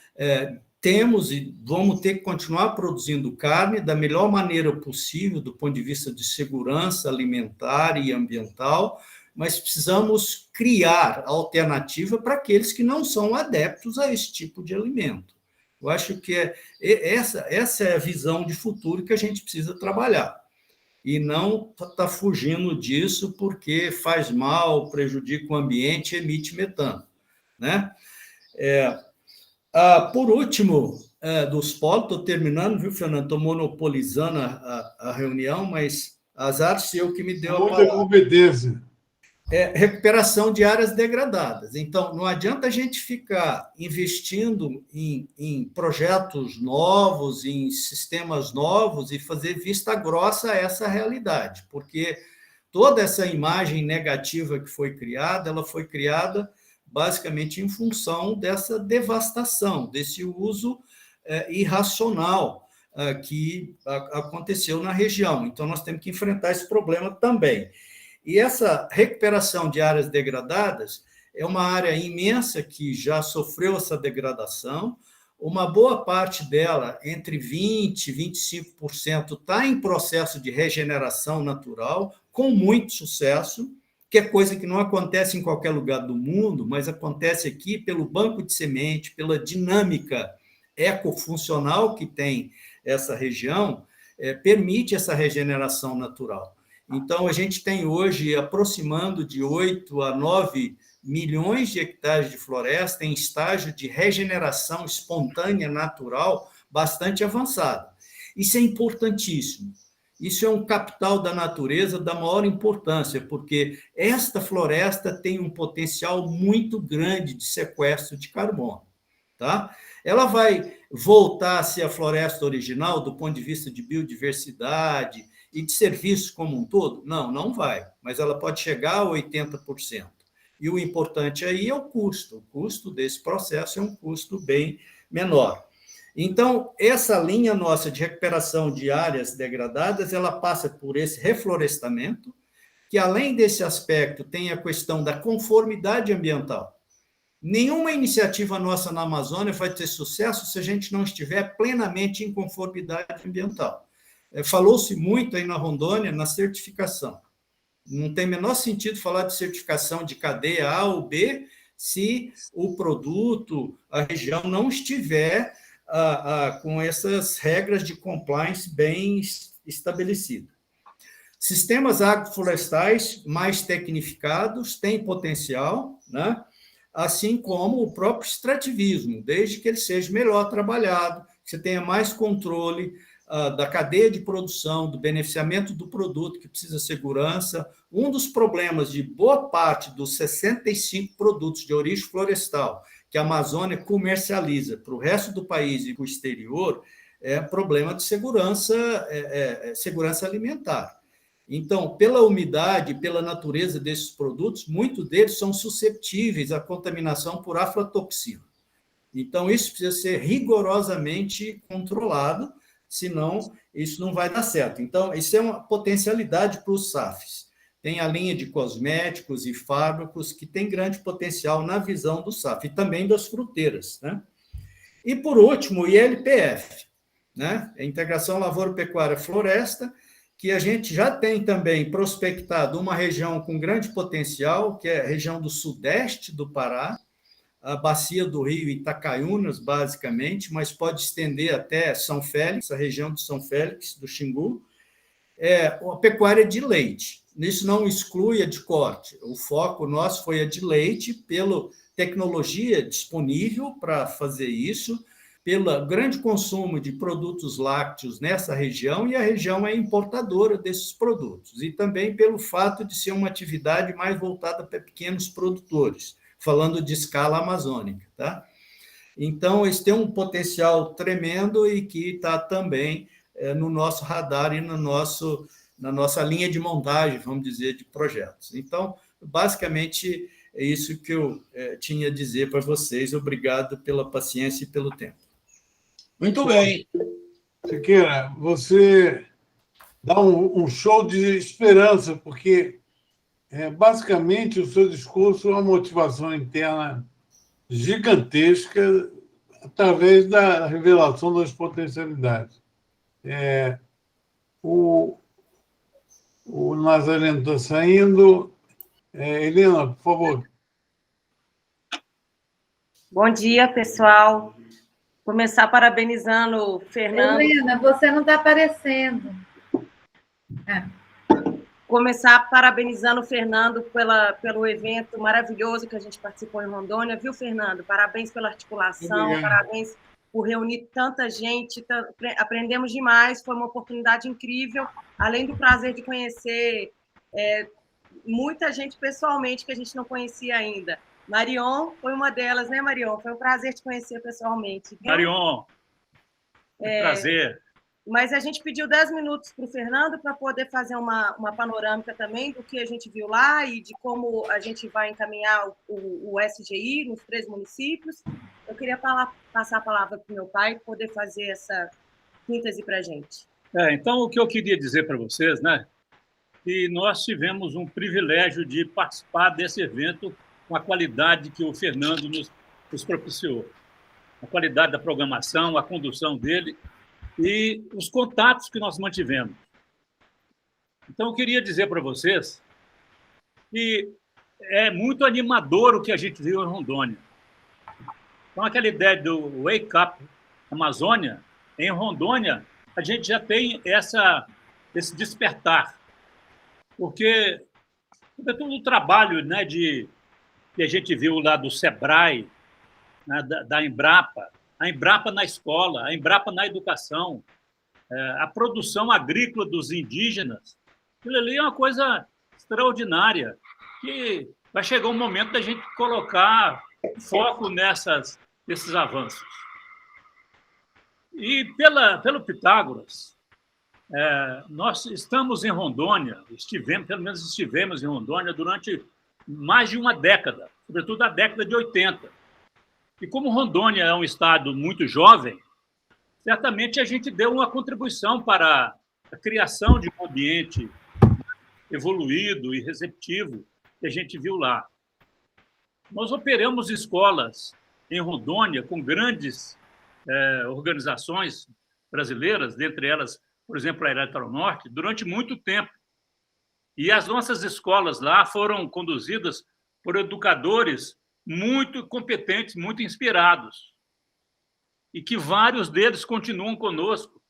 temos e vamos ter que continuar produzindo carne da melhor maneira possível, do ponto de vista de segurança alimentar e ambiental, mas precisamos criar alternativa para aqueles que não são adeptos a esse tipo de alimento. Eu acho que essa é a visão de futuro que a gente precisa trabalhar, e não estar fugindo disso porque faz mal, prejudica o ambiente, emite metano, né? Por último, dos polos, estou terminando, viu, Fernando? Estou monopolizando a reunião, mas azar seu que me deu a palavra. Muita competência. Recuperação de áreas degradadas. Então, não adianta a gente ficar investindo em projetos novos, em sistemas novos e fazer vista grossa a essa realidade, porque toda essa imagem negativa que foi criada, ela foi criada basicamente em função dessa devastação, desse uso irracional que aconteceu na região. Então, nós temos que enfrentar esse problema também. E essa recuperação de áreas degradadas é uma área imensa que já sofreu essa degradação. Uma boa parte dela, entre 20% e 25%, está em processo de regeneração natural, com muito sucesso, que é coisa que não acontece em qualquer lugar do mundo, mas acontece aqui pelo banco de semente, pela dinâmica ecofuncional que tem essa região, permite essa regeneração natural. Então, a gente tem hoje aproximando de 8 a 9 milhões de hectares de floresta em estágio de regeneração espontânea natural bastante avançado. Isso é importantíssimo. Isso é um capital da natureza da maior importância, porque esta floresta tem um potencial muito grande de sequestro de carbono, tá? Ela vai voltar a ser a floresta original do ponto de vista de biodiversidade E de serviços como um todo? Não, não vai, mas ela pode chegar a 80%. E o importante aí é o custo. O custo desse processo é um custo bem menor. Então, essa linha nossa de recuperação de áreas degradadas, ela passa por esse reflorestamento, que além desse aspecto tem a questão da conformidade ambiental. Nenhuma iniciativa nossa na Amazônia vai ter sucesso se a gente não estiver plenamente em conformidade ambiental. Falou-se muito aí na Rondônia na certificação. Não tem o menor sentido falar de certificação de cadeia A ou B se o produto, a região não estiver com essas regras de compliance bem estabelecidas. Sistemas agroflorestais mais tecnificados têm potencial, né? Assim como o próprio extrativismo, desde que ele seja melhor trabalhado, que você tenha mais controle da cadeia de produção, do beneficiamento do produto, que precisa de segurança. Um dos problemas de boa parte dos 65 produtos de origem florestal que a Amazônia comercializa para o resto do país e para o exterior é problema de segurança alimentar. Então, pela umidade, pela natureza desses produtos, muitos deles são susceptíveis à contaminação por aflatoxina. Então, isso precisa ser rigorosamente controlado, senão isso não vai dar certo. Então, isso é uma potencialidade para os SAFs. Tem a linha de cosméticos e fármacos que tem grande potencial na visão do SAF, e também das fruteiras, né? E, por último, o ILPF, né? A Integração Lavoura-Pecuária-Floresta, que a gente já tem também prospectado uma região com grande potencial, que é a região do sudeste do Pará, a bacia do rio Itacaiunas, basicamente, mas pode estender até São Félix, a região de São Félix, do Xingu, a pecuária de leite. Isso não exclui a de corte. O foco nosso foi a de leite, pela tecnologia disponível para fazer isso, pelo grande consumo de produtos lácteos nessa região, e a região é importadora desses produtos, e também pelo fato de ser uma atividade mais voltada para pequenos produtores, falando de escala amazônica, tá? Então, eles têm um potencial tremendo e que está também no nosso radar e na nossa linha de montagem, vamos dizer, de projetos. Então, basicamente, é isso que eu tinha a dizer para vocês. Obrigado pela paciência e pelo tempo. Muito bem. Siqueira, você dá um show de esperança, porque basicamente o seu discurso é uma motivação interna gigantesca através da revelação das potencialidades. O Nazareno está saindo. Helena, por favor. Bom dia, pessoal. Começar parabenizando o Fernando. Helena, você não está aparecendo. Começar parabenizando o Fernando pelo evento maravilhoso que a gente participou em Rondônia. Viu, Fernando? Parabéns pela articulação, Obrigado. Parabéns por reunir tanta gente. Aprendemos demais, foi uma oportunidade incrível, além do prazer de conhecer muita gente pessoalmente que a gente não conhecia ainda. Marion foi uma delas, né, Marion? Foi um prazer te conhecer pessoalmente. Viu? Marion, prazer. Mas a gente pediu 10 minutos para o Fernando para poder fazer uma panorâmica também do que a gente viu lá e de como a gente vai encaminhar o SGI nos 3 municípios. Eu queria passar a palavra para o meu pai poder fazer essa síntese para a gente. Então, o que eu queria dizer para vocês, né, que nós tivemos um privilégio de participar desse evento com a qualidade que o Fernando nos propiciou. A qualidade da programação, a condução dele e os contatos que nós mantivemos. Então, eu queria dizer para vocês que é muito animador o que a gente viu em Rondônia. Então, aquela ideia do Wake Up Amazônia, em Rondônia, a gente já tem esse despertar. Porque todo o trabalho, né, que a gente viu lá do SEBRAE, né, da Embrapa, a Embrapa na escola, a Embrapa na educação, a produção agrícola dos indígenas, aquilo ali é uma coisa extraordinária, que vai chegar um momento da gente colocar foco nesses avanços. E pelo Pitágoras, nós estamos em Rondônia, pelo menos estivemos em Rondônia durante mais de uma década, sobretudo a década de 80. E como Rondônia é um estado muito jovem, certamente a gente deu uma contribuição para a criação de um ambiente evoluído e receptivo que a gente viu lá. Nós operamos escolas em Rondônia com grandes organizações brasileiras, dentre elas, por exemplo, a Eletronorte, durante muito tempo. E as nossas escolas lá foram conduzidas por educadores muito competentes, muito inspirados, e que vários deles continuam conosco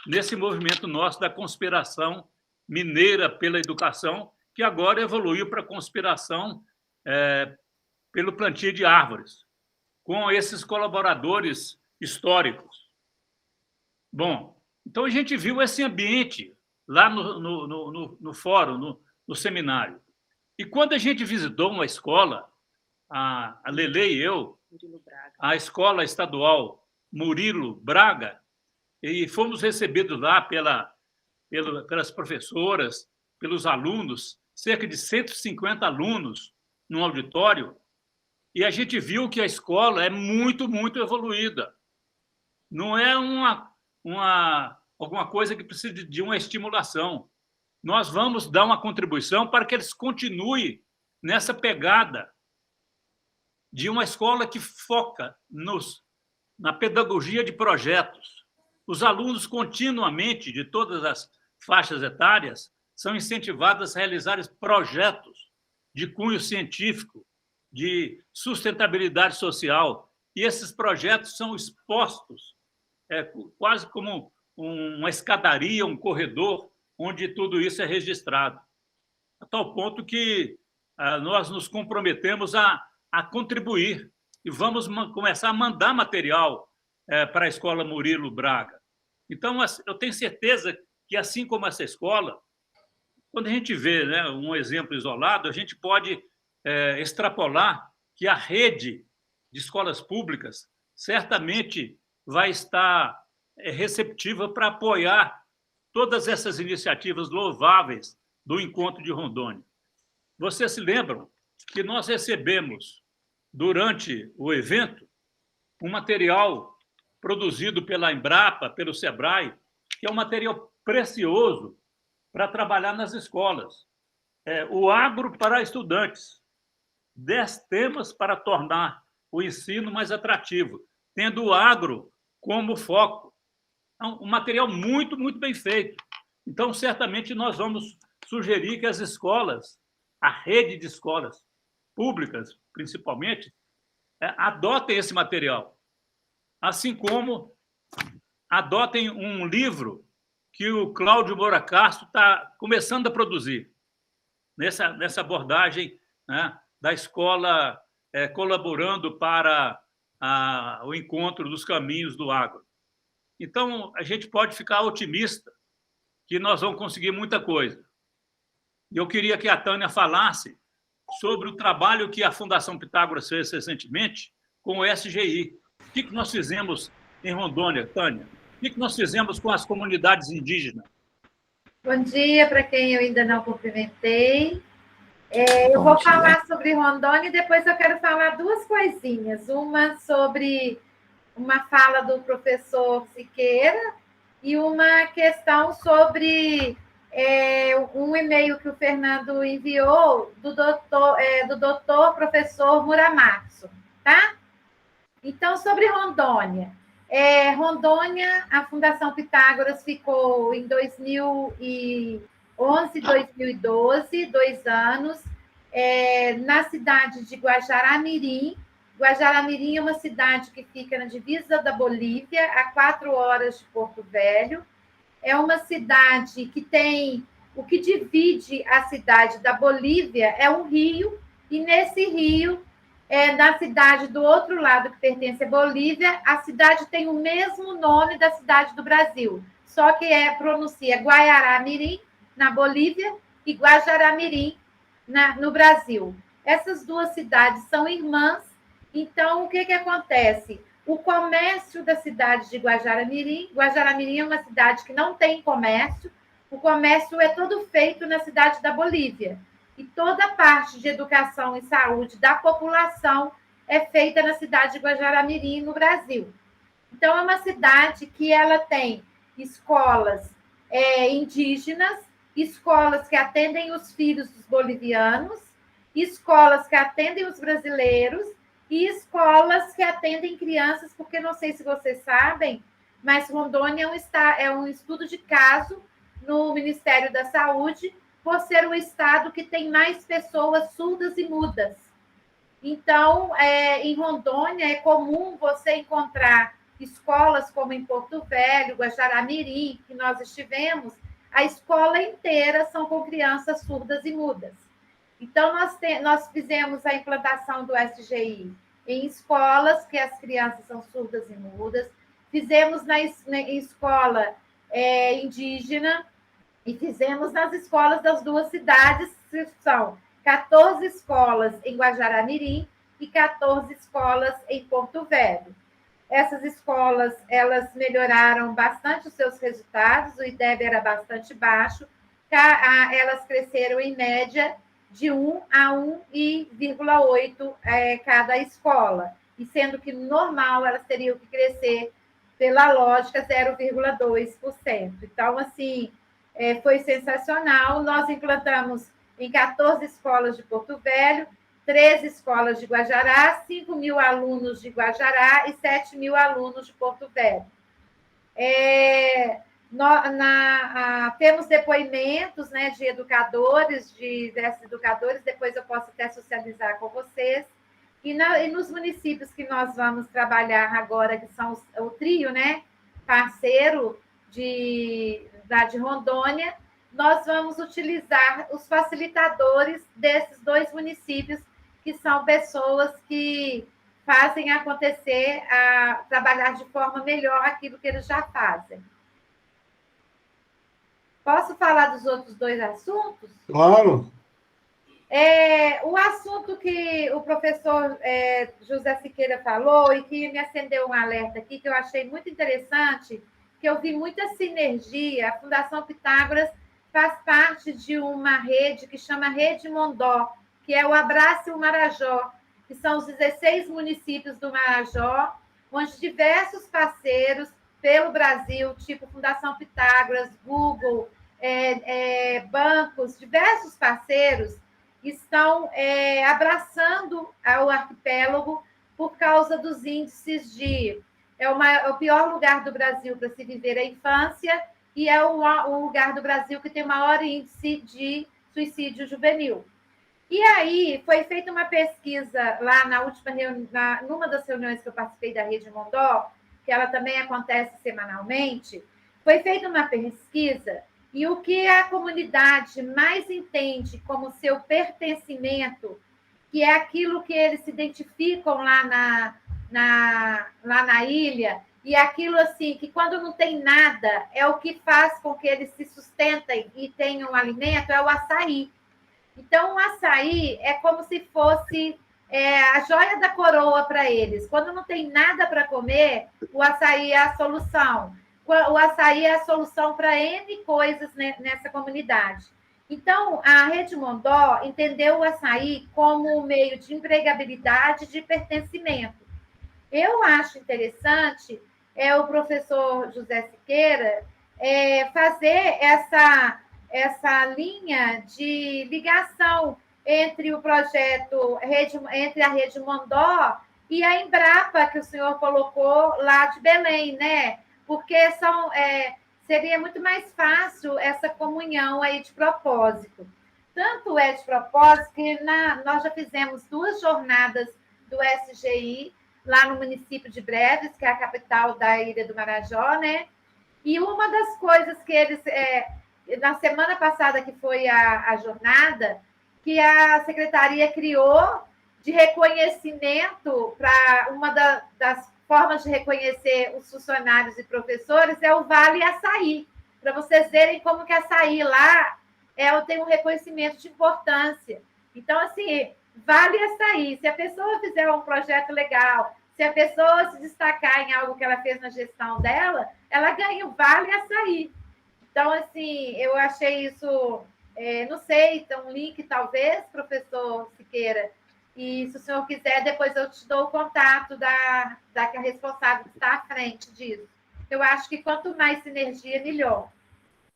nesse movimento nosso da conspiração mineira pela educação, que agora evoluiu para a conspiração pelo plantio de árvores, com esses colaboradores históricos. Bom, então a gente viu esse ambiente lá no fórum, no seminário. E quando a gente visitou uma escola, a Lele e eu, a escola estadual Murilo Braga, e fomos recebidos lá pelas professoras, pelos alunos, cerca de 150 alunos no auditório, e a gente viu que a escola é muito, muito evoluída. Não é alguma coisa que precisa de uma estimulação. Nós vamos dar uma contribuição para que eles continuem nessa pegada de uma escola que foca na pedagogia de projetos. Os alunos continuamente, de todas as faixas etárias, são incentivados a realizar projetos de cunho científico, de sustentabilidade social. E esses projetos são expostos quase como uma escadaria, um corredor, onde tudo isso é registrado. A tal ponto que nós nos comprometemos a contribuir e vamos começar a mandar material para a Escola Murilo Braga. Então, eu tenho certeza que, assim como essa escola, quando a gente vê, né, um exemplo isolado, a gente pode extrapolar que a rede de escolas públicas certamente vai estar receptiva para apoiar todas essas iniciativas louváveis do Encontro de Rondônia. Vocês se lembram que nós recebemos, durante o evento, um material produzido pela Embrapa, pelo SEBRAE, que é um material precioso para trabalhar nas escolas. O agro para estudantes. 10 temas para tornar o ensino mais atrativo, tendo o agro como foco. Um material muito, muito bem feito. Então, certamente, nós vamos sugerir que as escolas, a rede de escolas públicas, principalmente, adotem esse material. Assim como adotem um livro que o Cláudio Moura Castro está começando a produzir, nessa abordagem, né, da escola colaborando para o encontro dos caminhos do agro. Então, a gente pode ficar otimista que nós vamos conseguir muita coisa. E eu queria que a Tânia falasse sobre o trabalho que a Fundação Pitágoras fez recentemente com o SGI. O que nós fizemos em Rondônia, Tânia? O que nós fizemos com as comunidades indígenas? Bom dia para quem eu ainda não cumprimentei. Eu vou falar sobre Rondônia e depois eu quero falar duas coisinhas. Uma sobre uma fala do professor Siqueira e uma questão sobre um e-mail que o Fernando enviou do doutor professor Muramatsu, tá? Então, sobre Rondônia. Rondônia, a Fundação Pitágoras ficou em 2011, 2012, 2 anos, na cidade de Guajará-Mirim. Guajará-Mirim é uma cidade que fica na divisa da Bolívia, a 4 horas de Porto Velho. É uma cidade que tem... O que divide a cidade da Bolívia é um rio, e nesse rio, na cidade do outro lado, que pertence à Bolívia, a cidade tem o mesmo nome da cidade do Brasil, só que pronuncia Guaiará-Mirim, na Bolívia, e Guajará-Mirim, no Brasil. Essas duas cidades são irmãs, então o que acontece? o comércio da cidade de Guajará-Mirim. Guajará-Mirim é uma cidade que não tem comércio, o comércio é todo feito na cidade da Bolívia. E toda a parte de educação e saúde da população é feita na cidade de Guajará-Mirim, no Brasil. Então, é uma cidade que ela tem escolas indígenas, escolas que atendem os filhos dos bolivianos, escolas que atendem os brasileiros e escolas que atendem crianças, porque não sei se vocês sabem, mas Rondônia é um estudo de caso no Ministério da Saúde, por ser o estado que tem mais pessoas surdas e mudas. Então, em Rondônia, é comum você encontrar escolas como em Porto Velho, Guajará-Mirim, que nós estivemos, a escola inteira são com crianças surdas e mudas. Então, nós fizemos a implantação do SGI em escolas que as crianças são surdas e mudas, fizemos em escola indígena e fizemos nas escolas das duas cidades, que são 14 escolas em Guajará-Mirim e 14 escolas em Porto Velho. Essas escolas, elas melhoraram bastante os seus resultados, o IDEB era bastante baixo, elas cresceram em média de 1 a 1,8 cada escola, e sendo que normal elas teriam que crescer, pela lógica, 0,2%. Então, assim, foi sensacional. Nós implantamos em 14 escolas de Porto Velho, 13 escolas de Guajará, 5.000 alunos de Guajará e 7.000 alunos de Porto Velho. Temos depoimentos, né, de educadores, desses educadores, depois eu posso até socializar com vocês. E nos municípios que nós vamos trabalhar agora, que são o trio, né, parceiro de Rondônia, nós vamos utilizar os facilitadores desses 2 municípios, que são pessoas que fazem acontecer, trabalhar de forma melhor aquilo que eles já fazem. Posso falar dos outros 2 assuntos? Claro. O assunto que o professor José Siqueira falou e que me acendeu um alerta aqui, que eu achei muito interessante, que eu vi muita sinergia. A Fundação Pitágoras faz parte de uma rede que chama Rede Mondó, que é o Abrace o Marajó, que são os 16 municípios do Marajó, onde diversos parceiros pelo Brasil, tipo Fundação Pitágoras, Google, bancos, diversos parceiros, estão abraçando o arquipélago por causa dos índices de... É o pior lugar do Brasil para se viver a infância e é o lugar do Brasil que tem o maior índice de suicídio juvenil. E aí foi feita uma pesquisa lá numa das reuniões que eu participei da Rede Mondó, que ela também acontece semanalmente, foi feita uma pesquisa e o que a comunidade mais entende como seu pertencimento, que é aquilo que eles se identificam lá na ilha, e aquilo assim, que quando não tem nada, é o que faz com que eles se sustentem e tenham alimento, é o açaí. Então, o açaí é como se fosse a joia da coroa para eles. Quando não tem nada para comer, o açaí é a solução. O açaí é a solução para N coisas nessa comunidade. Então, a Rede Mondó entendeu o açaí como um meio de empregabilidade, de pertencimento. Eu acho interessante o professor José Siqueira fazer essa linha de ligação entre o projeto, entre a Rede Mondó e a Embrapa, que o senhor colocou lá de Belém, né? Porque seria muito mais fácil essa comunhão aí de propósito. Tanto é de propósito que nós já fizemos 2 jornadas do SGI lá no município de Breves, que é a capital da Ilha do Marajó, né? E uma das coisas que eles... na semana passada, que foi a jornada, que a secretaria criou de reconhecimento para uma das formas de reconhecer os funcionários e professores é o Vale Açaí, para vocês verem como que açaí lá tem um reconhecimento de importância. Então, assim, Vale Açaí, se a pessoa fizer um projeto legal, Se a pessoa se destacar em algo que ela fez na gestão dela, ela ganha o Vale Açaí. Então, assim, eu achei isso, não sei, então um link talvez, professor Siqueira, e se o senhor quiser, depois eu te dou o contato da responsável que está à frente disso. Eu acho que quanto mais sinergia, melhor.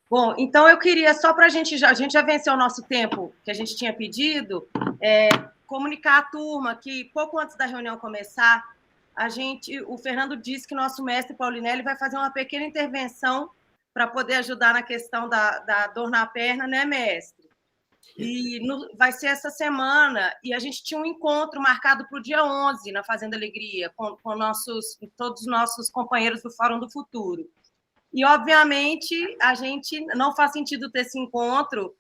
Bom, então eu queria, só para a gente já venceu o nosso tempo que a gente tinha pedido, comunicar à turma que pouco antes da reunião começar, o Fernando disse que nosso mestre Paulinelli vai fazer uma pequena intervenção para poder ajudar na questão da dor na perna, né, mestre? E vai ser essa semana, e a gente tinha um encontro marcado para o dia 11, na Fazenda Alegria, com todos os nossos companheiros do Fórum do Futuro. E, obviamente, a gente não faz sentido ter esse encontro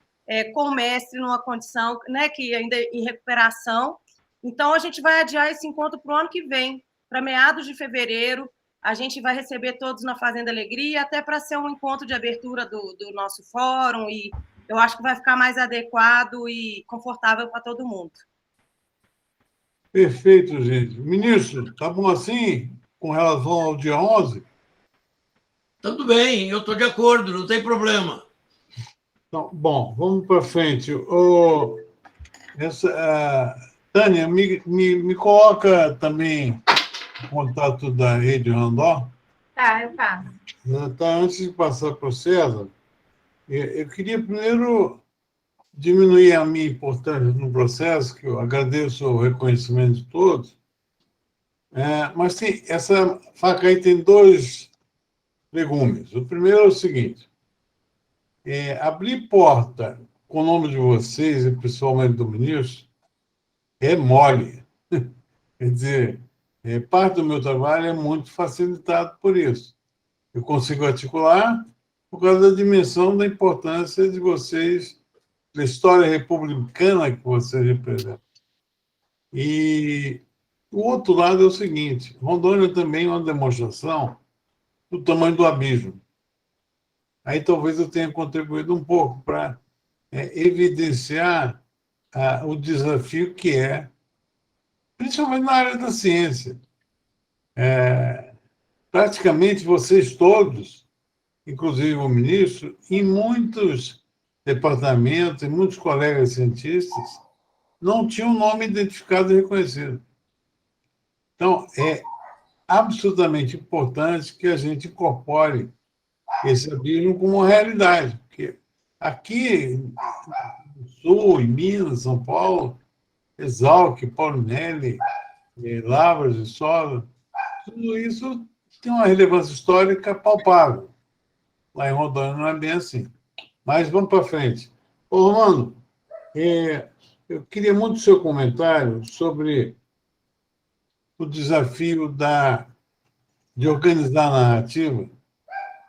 com o mestre numa condição, né, que ainda é em recuperação. Então, a gente vai adiar esse encontro para o ano que vem, para meados de fevereiro. A gente vai receber todos na Fazenda Alegria, até para ser um encontro de abertura do nosso fórum, e eu acho que vai ficar mais adequado e confortável para todo mundo. Perfeito, gente. Ministro, tá bom assim com relação ao dia 11? Tudo bem, eu estou de acordo, não tem problema. Então, bom, vamos para frente. Tânia, me coloca também o contato da Rede Randon. Tá, eu faço. Tá, antes de passar para o César, eu queria primeiro diminuir a minha importância no processo, que eu agradeço o reconhecimento de todos, mas essa faca aí tem 2 legumes. O primeiro é o seguinte: abrir porta com o nome de vocês, e principalmente do ministro, é mole. Quer dizer, parte do meu trabalho é muito facilitado por isso. Eu consigo articular por causa da dimensão da importância de vocês, da história republicana que vocês representam. E o outro lado é o seguinte: Rondônia também é uma demonstração do tamanho do abismo. Aí talvez eu tenha contribuído um pouco para evidenciar o desafio que é, principalmente na área da ciência. Praticamente vocês todos, inclusive o ministro, em muitos departamentos, e muitos colegas cientistas, não tinham nome identificado e reconhecido. Então, é absolutamente importante que a gente incorpore esse abismo como realidade, porque aqui no Sul, em Minas, São Paulo, Exalc, Paulinelli, Lavras de Sola, tudo isso tem uma relevância histórica palpável. Lá em Rondônia não é bem assim. Mas vamos para frente. Ô, Romano, eu queria muito o seu comentário sobre o desafio de organizar a narrativa.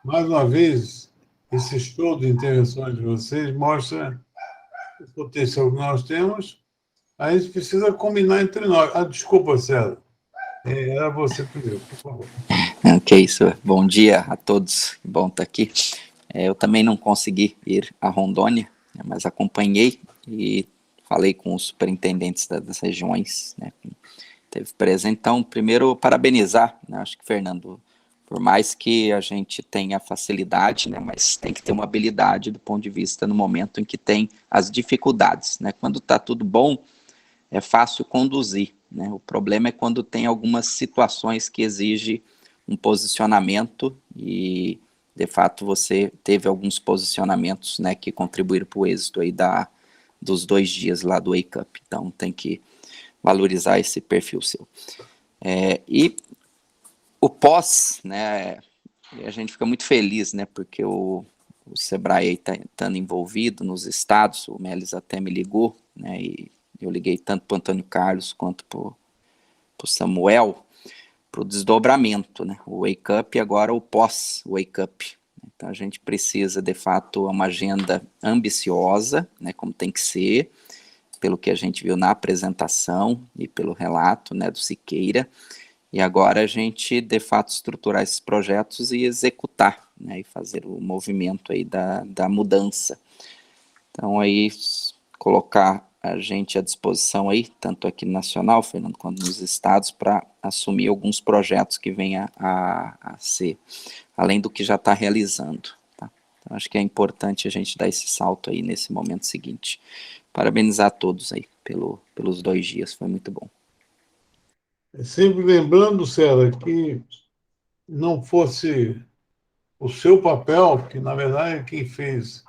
Mais uma vez, esse estudo de intervenções de vocês mostra o potencial que nós temos. A gente precisa combinar entre nós. Desculpa, César. Era você primeiro, por favor. Que isso. Bom dia a todos. Bom estar aqui. Eu também não consegui ir a Rondônia, mas acompanhei e falei com os superintendentes das regiões, né, que teve presente. Então, primeiro, parabenizar, né, acho que, Fernando, por mais que a gente tenha facilidade, né, mas tem que ter uma habilidade do ponto de vista no momento em que tem as dificuldades, né? Quando está tudo bom, é fácil conduzir, né? O problema é quando tem algumas situações que exigem um posicionamento e, de fato, você teve alguns posicionamentos, né, que contribuíram para o êxito aí dos 2 dias lá do Wake Up. Então, tem que valorizar esse perfil seu. E o pós, né, a gente fica muito feliz, né, porque o Sebrae está estando envolvido nos estados, o Melis até me ligou, né, e eu liguei tanto para o Antônio Carlos quanto para o Samuel, para o desdobramento, né, o Wake Up e agora o pós-Wake Up. Então a gente precisa, de fato, uma agenda ambiciosa, né, como tem que ser, pelo que a gente viu na apresentação e pelo relato, né, do Siqueira, e agora a gente, de fato, estruturar esses projetos e executar, né, e fazer o movimento aí da mudança. Então, aí, colocar a gente à disposição aí, tanto aqui nacional, Fernando, quanto nos estados, para assumir alguns projetos que venham a ser, além do que já está realizando. Tá? Então, acho que é importante a gente dar esse salto aí nesse momento seguinte. Parabenizar a todos aí pelos 2 dias, foi muito bom. Sempre lembrando, Cera, que não fosse o seu papel, que na verdade é quem fez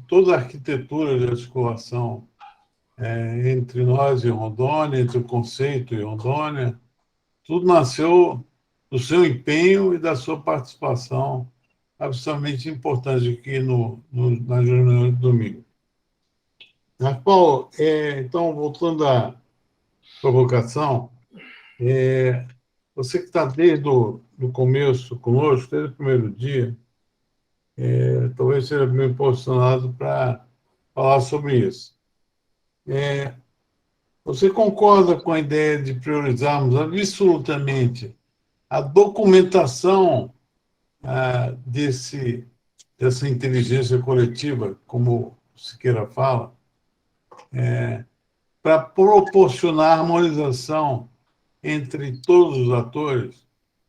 toda a arquitetura de articulação entre nós e Rondônia, entre o conceito e Rondônia, tudo nasceu do seu empenho e da sua participação absolutamente importante aqui na reunião de domingo. Mas, Paulo, então, voltando à provocação, você que está desde o começo conosco, desde o primeiro dia, talvez seja bem posicionado para falar sobre isso. Você concorda com a ideia de priorizarmos absolutamente a documentação dessa inteligência coletiva, como o Siqueira fala, para proporcionar harmonização entre todos os atores,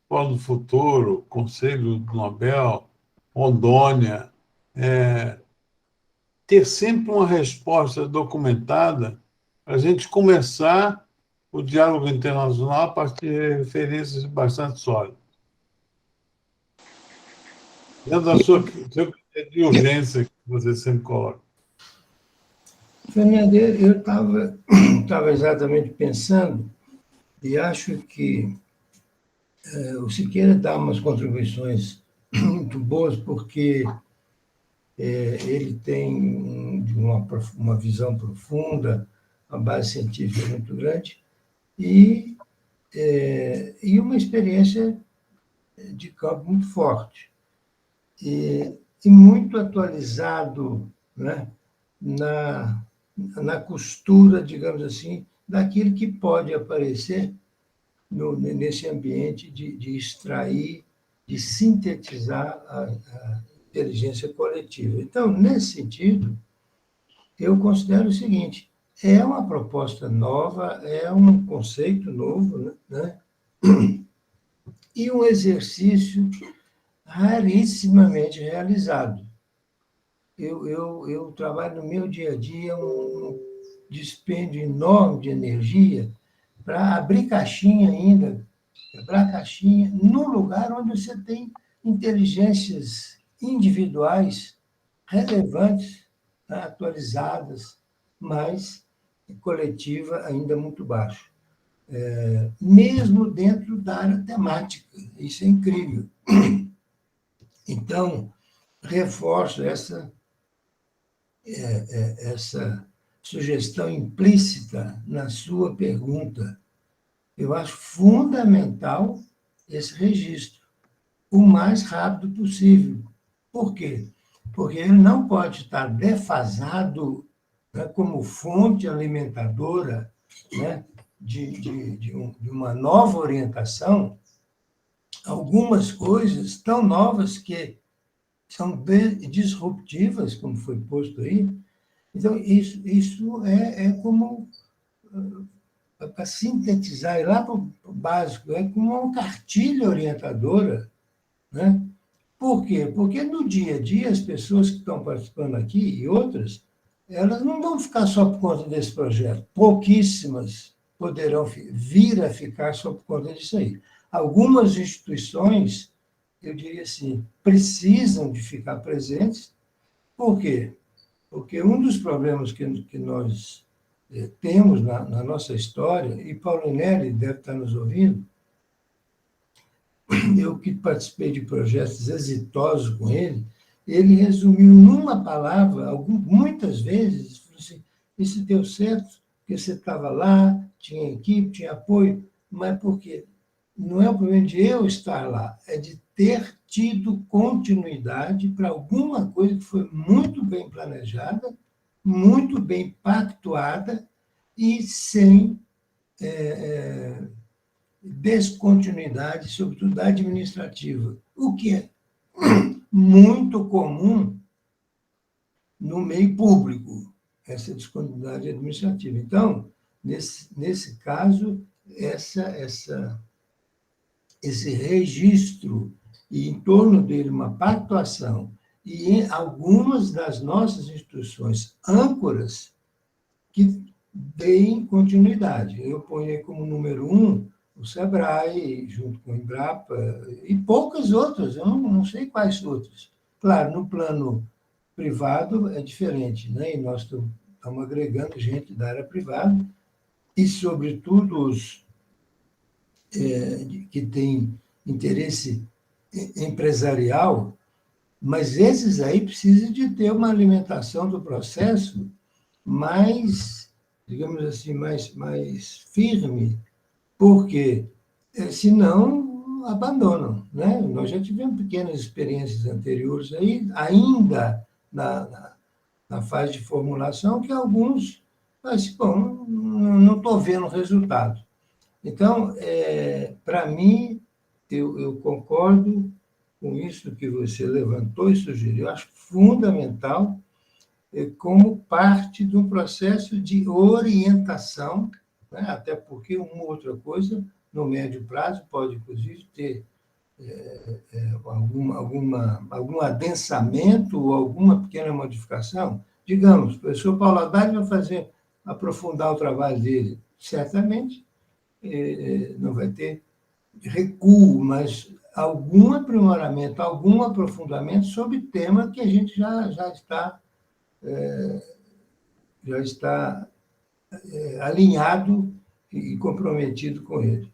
Fórum do Futuro, Conselho do Nobel, Rondônia, ter sempre uma resposta documentada para a gente começar o diálogo internacional a partir de referências bastante sólidas. Dentro da sua critério de urgência que você sempre coloca. Fernando, eu estava exatamente pensando e acho que o Siqueira dá umas contribuições muito boas, porque ele tem uma visão profunda, uma base científica muito grande e uma experiência de campo muito forte. E muito atualizado, né, na costura, digamos assim, daquilo que pode aparecer nesse ambiente de extrair, de sintetizar a inteligência coletiva. Então, nesse sentido, eu considero o seguinte: é uma proposta nova, é um conceito novo, né? E um exercício rarissimamente realizado. Eu trabalho no meu dia a dia um dispêndio enorme de energia para abrir caixinha ainda, quebrar caixinha, num lugar onde você tem inteligências individuais relevantes, né, atualizadas, mas coletiva ainda muito baixo. Mesmo dentro da área temática. Isso é incrível. Então, reforço essa sugestão implícita na sua pergunta. Eu acho fundamental esse registro, o mais rápido possível. Por quê? Porque ele não pode estar defasado, né, como fonte alimentadora, né, de uma nova orientação, algumas coisas tão novas que são disruptivas, como foi posto aí. Então, isso é como, para sintetizar, ir lá para o básico, é como uma cartilha orientadora, né? Por quê? Porque no dia a dia, as pessoas que estão participando aqui, e outras, elas não vão ficar só por conta desse projeto. Pouquíssimas poderão vir a ficar só por conta disso aí. Algumas instituições, eu diria assim, precisam de ficar presentes. Por quê? Porque um dos problemas que nós temos na nossa história, e Paulo Nelly deve estar nos ouvindo, eu que participei de projetos exitosos com ele, ele resumiu numa palavra, muitas vezes, falou assim: isso deu certo, porque você estava lá, tinha equipe, tinha apoio, mas por quê? Não é o problema de eu estar lá, é de ter tido continuidade para alguma coisa que foi muito bem planejada, muito bem pactuada e sem descontinuidade, sobretudo administrativa, o que é muito comum no meio público. essa disponibilidade administrativa. Então, nesse caso, esse registro e, em torno dele, uma pactuação, e em algumas das nossas instituições âncoras que deem continuidade. Eu ponho aí como número 1 o SEBRAE, junto com o Embrapa, e poucas outras, eu não sei quais outras. Claro, no plano privado é diferente, né? E nós estamos agregando gente da área privada, e, sobretudo, os que têm interesse empresarial, mas esses aí precisam de ter uma alimentação do processo mais, digamos assim, mais firme, porque senão abandonam, né? Nós já tivemos pequenas experiências anteriores aí, ainda na fase de formulação, que alguns, mas, bom, não estou vendo o resultado. Então, para mim, eu concordo com isso que você levantou e sugeriu. Eu acho fundamental, como parte de um processo de orientação, né? Até porque uma outra coisa, no médio prazo, pode, inclusive, ter algum adensamento ou alguma pequena modificação. Digamos, o professor Paulo Haddad vai aprofundar o trabalho dele. Certamente não vai ter recuo, mas algum aprimoramento, algum aprofundamento sobre tema que a gente já está alinhado e comprometido com ele.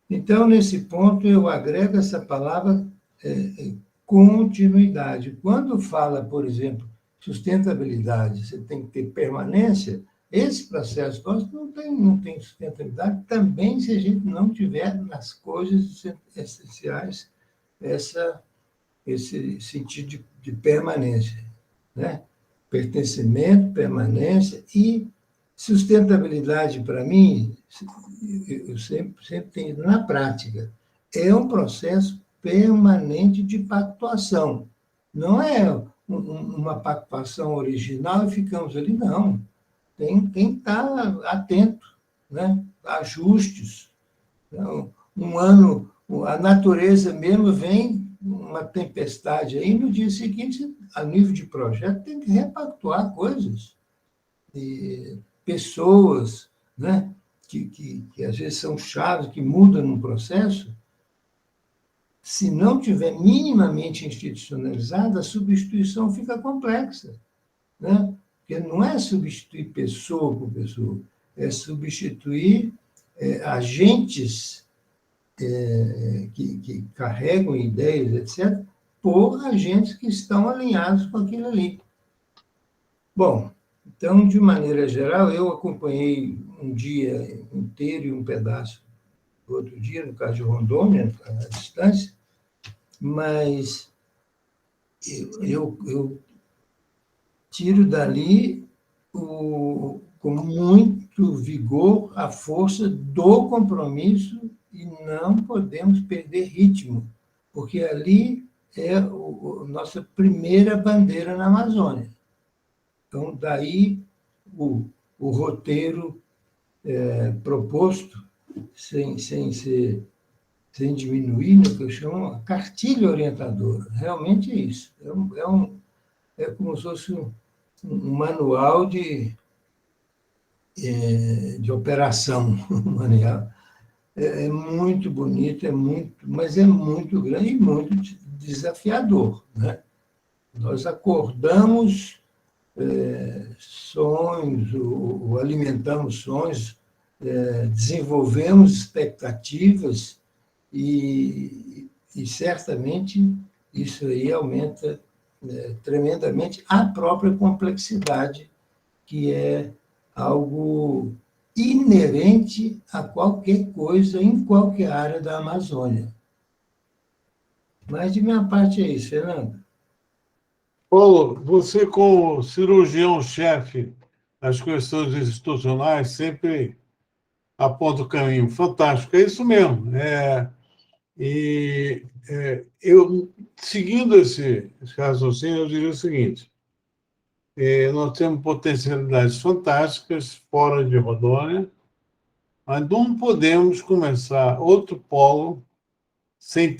Então, nesse ponto, eu agrego essa palavra continuidade. Quando fala, por exemplo, sustentabilidade, você tem que ter permanência, esse processo nosso não tem sustentabilidade também se a gente não tiver nas coisas essenciais esse sentido de permanência, né? Pertencimento, permanência e sustentabilidade, para mim, eu sempre tenho na prática, é um processo permanente de pactuação. Não é uma pactuação original e ficamos ali, não. Tem que estar atento, né? Ajustes. Então, um ano, a natureza mesmo vem uma tempestade aí, no dia seguinte, a nível de projeto, tem que repactuar coisas. E pessoas, né? Que às vezes são chaves, que mudam no processo, se não tiver minimamente institucionalizada, a substituição fica complexa, né? Porque não é substituir pessoa por pessoa, é substituir agentes que carregam ideias, etc., por agentes que estão alinhados com aquilo ali. Bom, então, de maneira geral, eu acompanhei um dia inteiro e um pedaço do outro dia, no caso de Rondônia, à distância, mas eu tiro dali com muito vigor a força do compromisso e não podemos perder ritmo, porque ali é a nossa primeira bandeira na Amazônia. Então, daí o roteiro proposto, sem diminuir, no que eu chamo a cartilha orientadora. Realmente é isso. É como se fosse um manual de operação. Manual. É muito bonito, mas é muito grande e muito desafiador, né? Nós acordamos sonhos, ou alimentamos sonhos, desenvolvemos expectativas e certamente isso aí aumenta tremendamente a própria complexidade, que é algo inerente a qualquer coisa, em qualquer área da Amazônia. Mas, de minha parte, é isso, Fernando. Paulo, você, como cirurgião-chefe das questões institucionais, sempre aponta o caminho. Fantástico, é isso mesmo. Eu, seguindo esse raciocínio, eu diria o seguinte: Nós temos potencialidades fantásticas fora de Rondônia, mas não podemos começar outro polo sem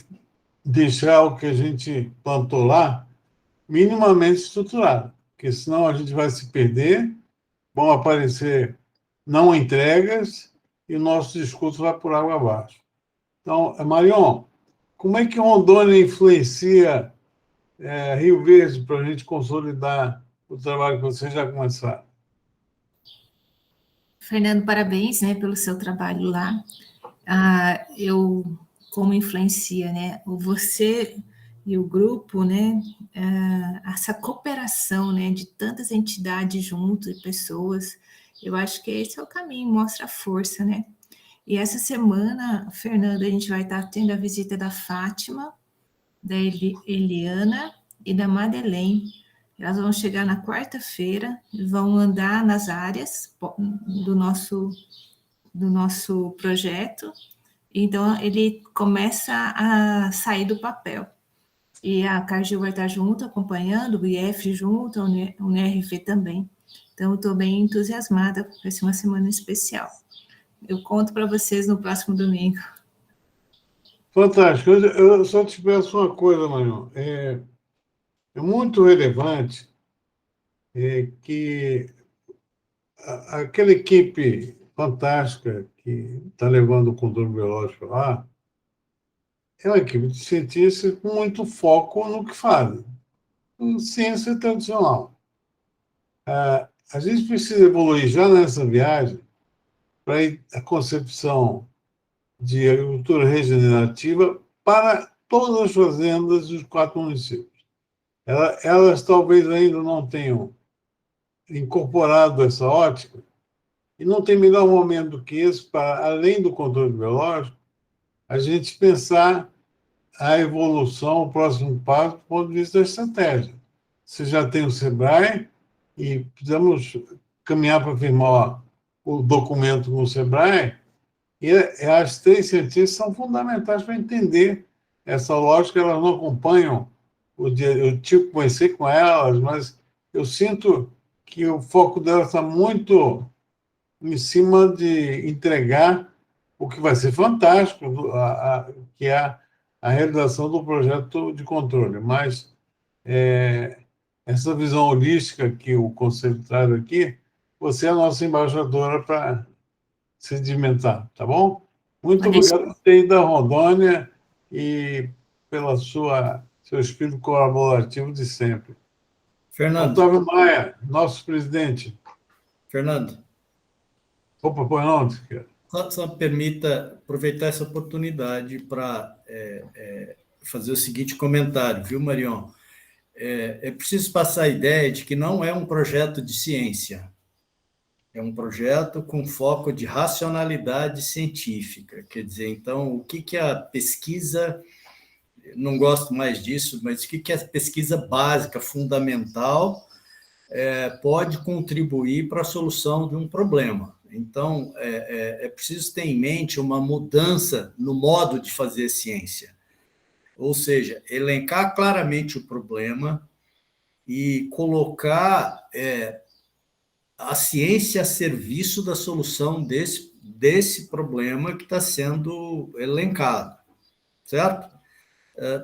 deixar o que a gente plantou lá minimamente estruturado, porque senão a gente vai se perder, vão aparecer não entregas e o nosso discurso vai por água abaixo. Então, Marion, como é que Rondônia influencia Rio Verde para a gente consolidar o trabalho que vocês já começaram? Fernando, parabéns, né, pelo seu trabalho lá. Como influencia, né, você e o grupo, né, essa cooperação, né, de tantas entidades juntos e pessoas, eu acho que esse é o caminho, mostra a força, né. E essa semana, Fernanda, a gente vai estar tendo a visita da Fátima, da Eliana e da Madeleine. Elas vão chegar na quarta-feira, vão andar nas áreas do nosso projeto. Então, ele começa a sair do papel. E a Cargill vai estar junto, acompanhando, o IF junto, o NRV também. Então, eu estou bem entusiasmada, vai ser uma semana especial. Eu conto para vocês no próximo domingo. Fantástico. Eu só te peço uma coisa, Marion. É muito relevante que aquela equipe fantástica que está levando o controle biológico lá é uma equipe de cientistas com muito foco no que fazem, ciência tradicional. A gente precisa evoluir já nessa viagem para a concepção de agricultura regenerativa para todas as fazendas dos 4 municípios. Elas talvez ainda não tenham incorporado essa ótica, e não tem melhor momento do que esse para, além do controle biológico, a gente pensar a evolução, o próximo passo, do ponto de vista da estratégia. Você já tem o SEBRAE, e precisamos caminhar para firmar o documento com o SEBRAE, e as 3 cientistas são fundamentais para entender essa lógica. Elas não acompanham o dia. Eu tive que conhecer com elas, mas eu sinto que o foco delas está muito em cima de entregar o que vai ser fantástico, que é a realização do projeto de controle. Mas essa visão holística que o Conselho traz aqui, você é a nossa embaixadora para sedimentar, tá bom? Muito obrigado por ter ido a Rondônia e pela seu espírito colaborativo de sempre. Fernando. Otávio Maia, nosso presidente. Fernando. Opa, pois não, Só permita aproveitar essa oportunidade para fazer o seguinte comentário, viu, Marion? É preciso passar a ideia de que não é um projeto de ciência, é um projeto com foco de racionalidade científica. Quer dizer, então, o que a pesquisa, não gosto mais disso, mas o que a pesquisa básica, fundamental, pode contribuir para a solução de um problema. Então, é preciso ter em mente uma mudança no modo de fazer ciência. Ou seja, elencar claramente o problema e colocar a ciência a serviço da solução desse problema que está sendo elencado, certo?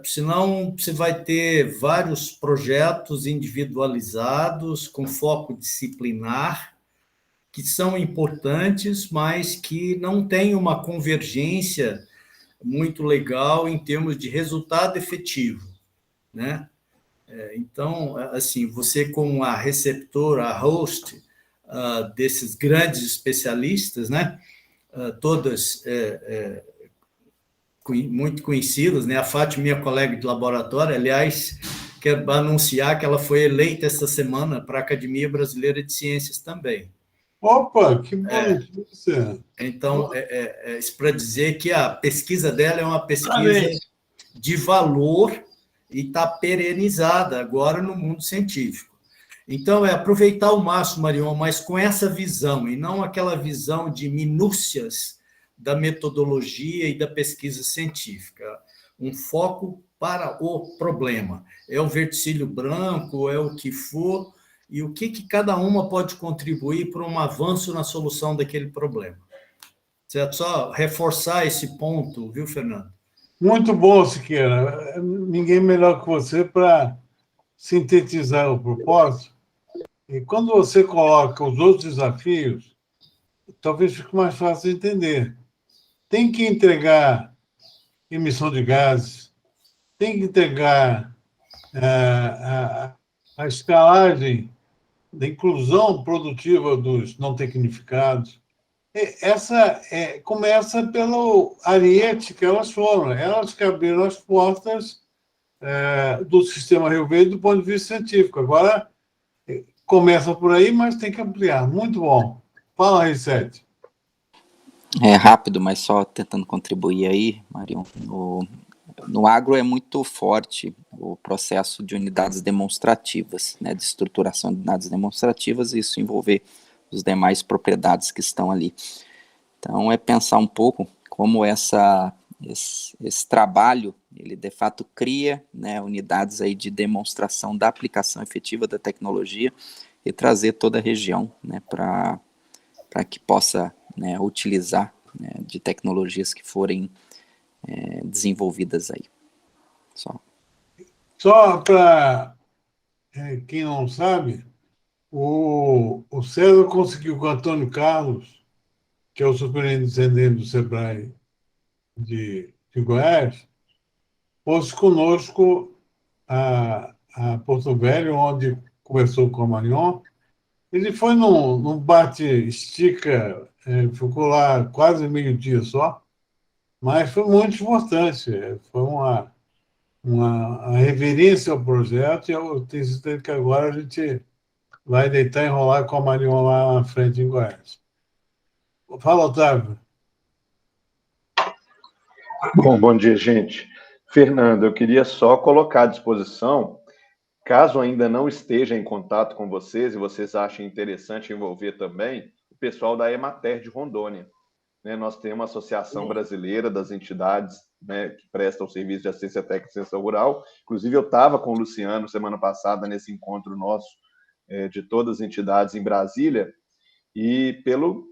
Senão, você vai ter vários projetos individualizados, com foco disciplinar, que são importantes, mas que não têm uma convergência muito legal em termos de resultado efetivo, né? Então, assim, você como a receptora, a host desses grandes especialistas, né? Todas muito conhecidas, né? A Fátima, minha colega de laboratório, aliás, quero anunciar que ela foi eleita esta semana para a Academia Brasileira de Ciências também. Opa, que boa notícia! Então, isso para dizer que a pesquisa dela é uma pesquisa de valor e está perenizada agora no mundo científico. Então, aproveitar ao máximo, Marion, mas com essa visão, e não aquela visão de minúcias da metodologia e da pesquisa científica. Um foco para o problema. É o verticílio branco, é o que for, e o que cada uma pode contribuir para um avanço na solução daquele problema. Certo? Só reforçar esse ponto, viu, Fernando? Muito bom, Siqueira. Ninguém melhor que você para sintetizar o propósito. E quando você coloca os outros desafios, talvez fique mais fácil de entender. Tem que entregar emissão de gases, tem que entregar a escalagem da inclusão produtiva dos não tecnificados. Essa começa pelo ariete que elas foram. Elas que abriram as portas do sistema Rio Verde do ponto de vista científico. Agora, começa por aí, mas tem que ampliar. Muito bom. Fala, Rissete. É rápido, mas só tentando contribuir aí, Marion. No agro é muito forte o processo de unidades demonstrativas, né, de estruturação de unidades demonstrativas, e isso envolver os demais propriedades que estão ali. Então, é pensar um pouco como esse trabalho, ele de fato cria, né, unidades aí de demonstração da aplicação efetiva da tecnologia e trazer toda a região, né, para que possa, né, utilizar, né, de tecnologias que forem desenvolvidas aí. Só para quem não sabe, o César conseguiu com o Antônio Carlos, que é o superintendente do SEBRAE de Goiás, fosse conosco a Porto Velho, onde conversou com a Marion. Ele foi num bate-estica, ficou lá quase meio-dia só, mas foi muito importante. Foi uma reverência ao projeto, e eu tenho certeza que agora a gente vai deitar e enrolar com a Marion lá na frente em Goiás. Fala, Otávio. Bom dia, gente. Fernando, eu queria só colocar à disposição, caso ainda não esteja em contato com vocês e vocês achem interessante envolver também, o pessoal da Emater de Rondônia. Né, nós temos uma Associação Brasileira das Entidades, né, que prestam serviço de assistência técnica e extensão rural. Inclusive, eu estava com o Luciano semana passada nesse encontro nosso de todas as entidades em Brasília, e pelo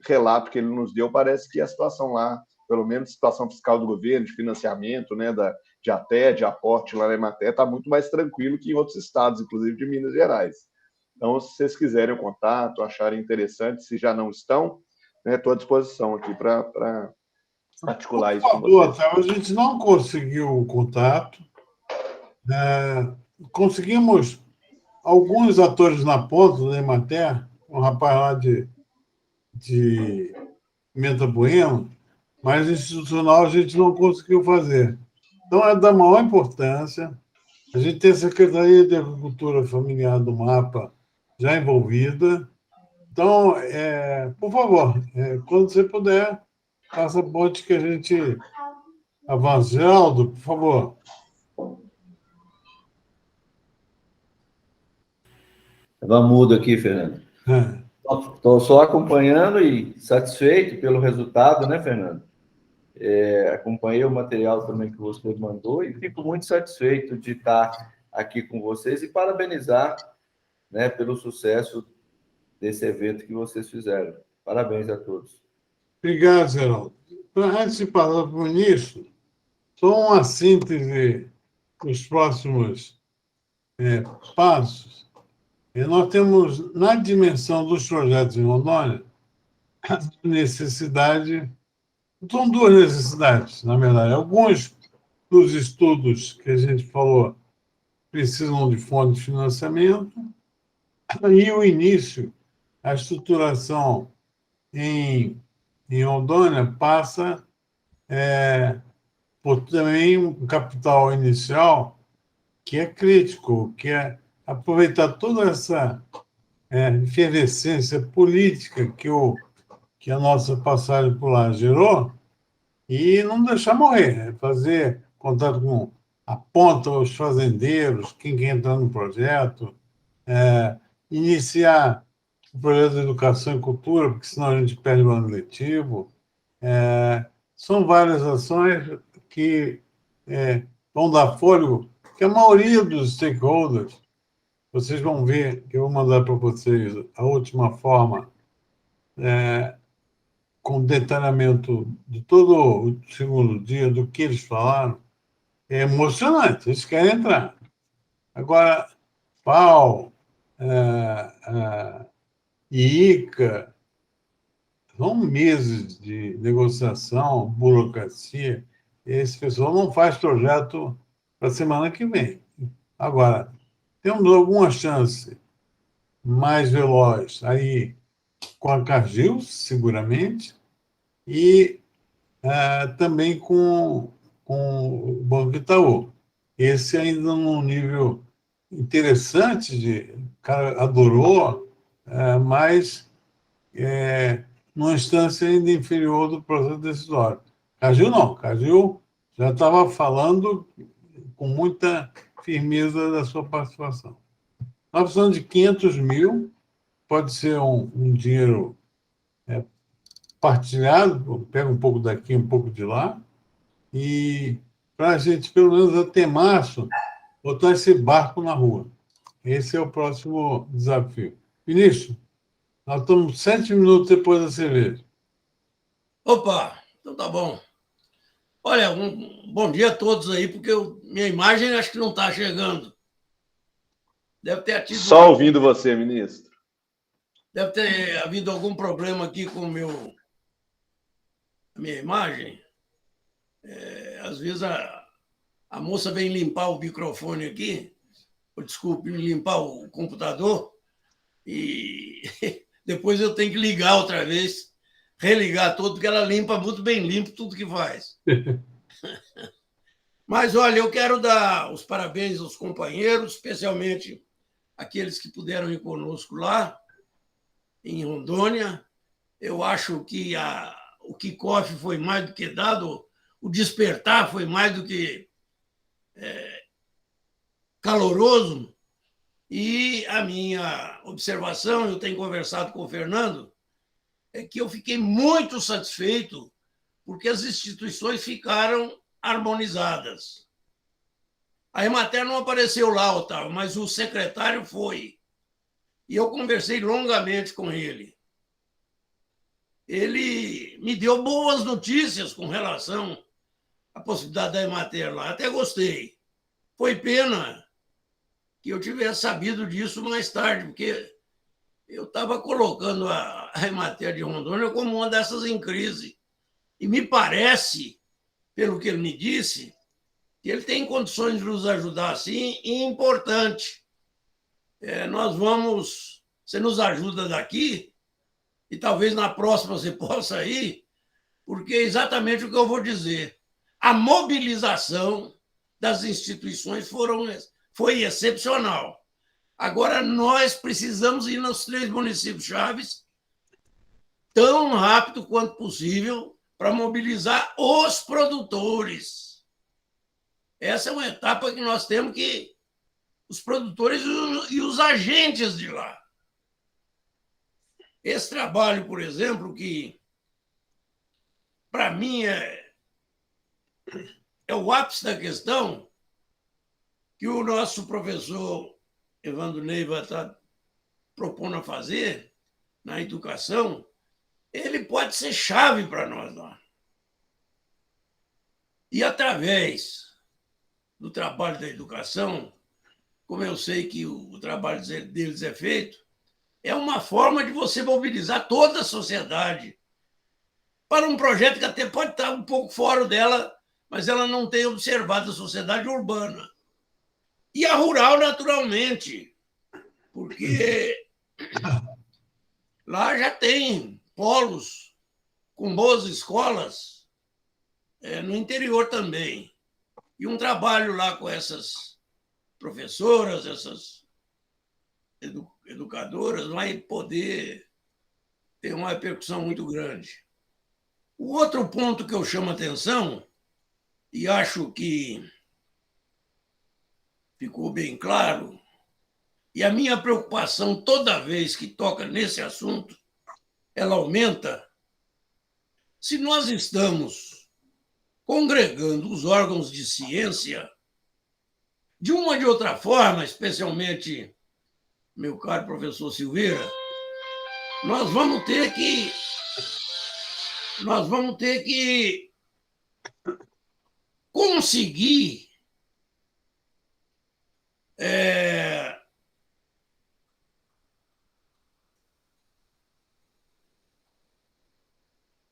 relato que ele nos deu, parece que a situação lá, pelo menos a situação fiscal do governo, de financiamento, né, de aporte lá na Emater, está muito mais tranquilo que em outros estados, inclusive de Minas Gerais. Então, se vocês quiserem o contato, acharem interessante, se já não estão, estou à disposição aqui para articular isso com vocês. A gente não conseguiu o contato. Conseguimos alguns atores na ponta da Emater, um rapaz lá de Menta Bueno, mas institucional a gente não conseguiu fazer. Então, é da maior importância. A gente tem a Secretaria de Agricultura Familiar do MAPA já envolvida. Então, por favor, quando você puder, faça ponte que a gente avance. Geraldo, por favor. Estava mudo aqui, Fernando. Estou só acompanhando e satisfeito pelo resultado, né, Fernando? Acompanhei o material também que você mandou e fico muito satisfeito de estar aqui com vocês e parabenizar, né, pelo sucesso desse evento que vocês fizeram. Parabéns a todos. Obrigado, Geraldo. Antes de passar para o ministro, só uma síntese dos próximos passos. Nós temos, na dimensão dos projetos em Rondônia, a necessidade. São duas necessidades, na verdade. Alguns dos estudos que a gente falou precisam de fonte de financiamento, e o início, a estruturação em Rondônia passa por também um capital inicial que é crítico, que é aproveitar toda essa efervescência política que a nossa passagem por lá gerou e não deixar morrer, fazer contato com a ponta, os fazendeiros, quem quer entrar no projeto, iniciar o projeto de educação e cultura, porque senão a gente perde o ano letivo. São várias ações que vão dar fôlego, que a maioria dos stakeholders vocês vão ver que eu vou mandar para vocês a última forma, com detalhamento de todo o segundo dia, do que eles falaram. É emocionante, eles querem entrar. Agora, FAO e ICA, são meses de negociação, burocracia. Esse pessoal não faz projeto para a semana que vem. Agora, temos alguma chance mais veloz aí com a Cargill, seguramente, e também com o Banco Itaú. Esse ainda num nível interessante, o cara adorou, mas numa instância ainda inferior do processo decisório. Cargill não, Cargill já estava falando com muita firmeza da sua participação. Nós precisamos de 500 mil, pode ser um dinheiro partilhado, pega um pouco daqui, um pouco de lá, e para a gente, pelo menos até março, botar esse barco na rua. Esse é o próximo desafio. Vinícius, nós estamos 7 minutos depois da cerveja. Opa, então tá bom. Olha, bom dia a todos aí, porque minha imagem acho que não está chegando. Deve ter tido... Só ouvindo você, ministro. Deve ter havido algum problema aqui com a minha imagem. Às vezes a moça vem limpar o microfone aqui, desculpe, limpar o computador, e depois eu tenho que ligar outra vez, religar todo, porque ela limpa muito bem limpo tudo que faz. Mas, olha, eu quero dar os parabéns aos companheiros, especialmente aqueles que puderam ir conosco lá, em Rondônia. Eu acho que o kickoff foi mais do que dado, o despertar foi mais do que caloroso. E a minha observação, eu tenho conversado com o Fernando, é que eu fiquei muito satisfeito porque as instituições ficaram harmonizadas. A Emater não apareceu lá, Otávio, mas o secretário foi. E eu conversei longamente com ele. Ele me deu boas notícias com relação à possibilidade da Emater lá. Até gostei. Foi pena que eu tivesse sabido disso mais tarde, porque eu estava colocando a Emater de Rondônia como uma dessas em crise. E me parece, pelo que ele me disse, que ele tem condições de nos ajudar, sim, e importante. Nós vamos... Você nos ajuda daqui, e talvez na próxima você possa ir, porque é exatamente o que eu vou dizer. A mobilização das instituições foi excepcional. Agora, nós precisamos ir nos 3 municípios chaves tão rápido quanto possível para mobilizar os produtores. Essa é uma etapa que nós temos que... Os produtores e os agentes de lá. Esse trabalho, por exemplo, que para mim é o ápice da questão, que o nosso professor Evandro Neiva está propondo a fazer na educação, ele pode ser chave para nós lá. E através do trabalho da educação, como eu sei que o trabalho deles é feito, é uma forma de você mobilizar toda a sociedade para um projeto que até pode estar um pouco fora dela, mas ela não tem observado a sociedade urbana. E a rural, naturalmente, porque lá já tem polos com boas escolas, no interior também. E um trabalho lá com essas professoras, essas educadoras, vai poder ter uma repercussão muito grande. O outro ponto que eu chamo a atenção, e acho que ficou bem claro, e a minha preocupação toda vez que toca nesse assunto, ela aumenta. Se nós estamos congregando os órgãos de ciência, de uma ou de outra forma, especialmente meu caro professor Silveira, nós vamos ter que conseguir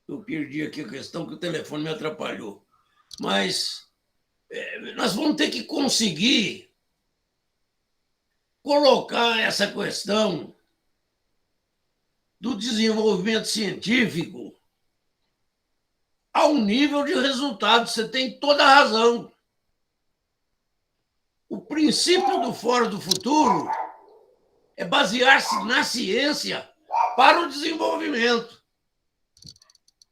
eu perdi aqui a questão que o telefone me atrapalhou. Mas nós vamos ter que conseguir colocar essa questão do desenvolvimento científico ao nível de resultado. Você tem toda a razão. O princípio do Fórum do Futuro é basear-se na ciência para o desenvolvimento.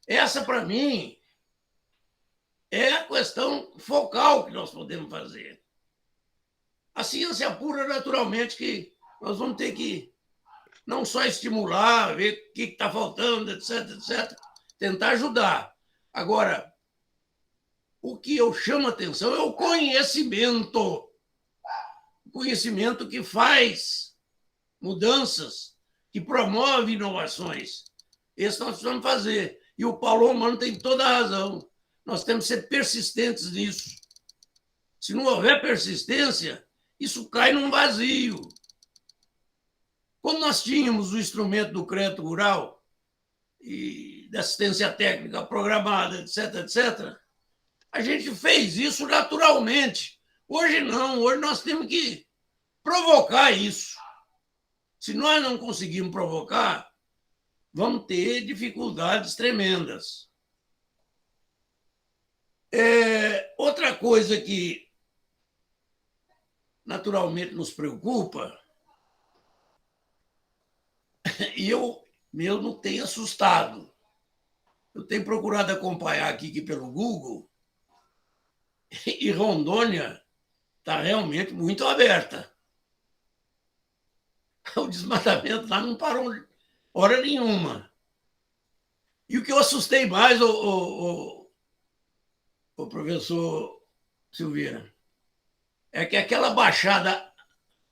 Essa, para mim, é a questão focal que nós podemos fazer. A ciência pura, naturalmente, que nós vamos ter que não só estimular, ver o que está faltando, etc., etc., tentar ajudar. Agora, o que eu chamo a atenção é o conhecimento. O conhecimento que faz mudanças, que promove inovações. Esse nós precisamos fazer. E o Paulo Romano tem toda a razão. Nós temos que ser persistentes nisso. Se não houver persistência, isso cai num vazio. Quando nós tínhamos o instrumento do crédito rural e da assistência técnica programada, etc., etc., a gente fez isso naturalmente. Hoje não, hoje nós temos que provocar isso. Se nós não conseguirmos provocar, vamos ter dificuldades tremendas. Outra coisa que naturalmente nos preocupa, e eu mesmo tenho assustado, eu tenho procurado acompanhar aqui pelo Google, e Rondônia está realmente muito aberta. O desmatamento lá não parou hora nenhuma. E o que eu assustei mais, o professor Silveira, é que aquela baixada,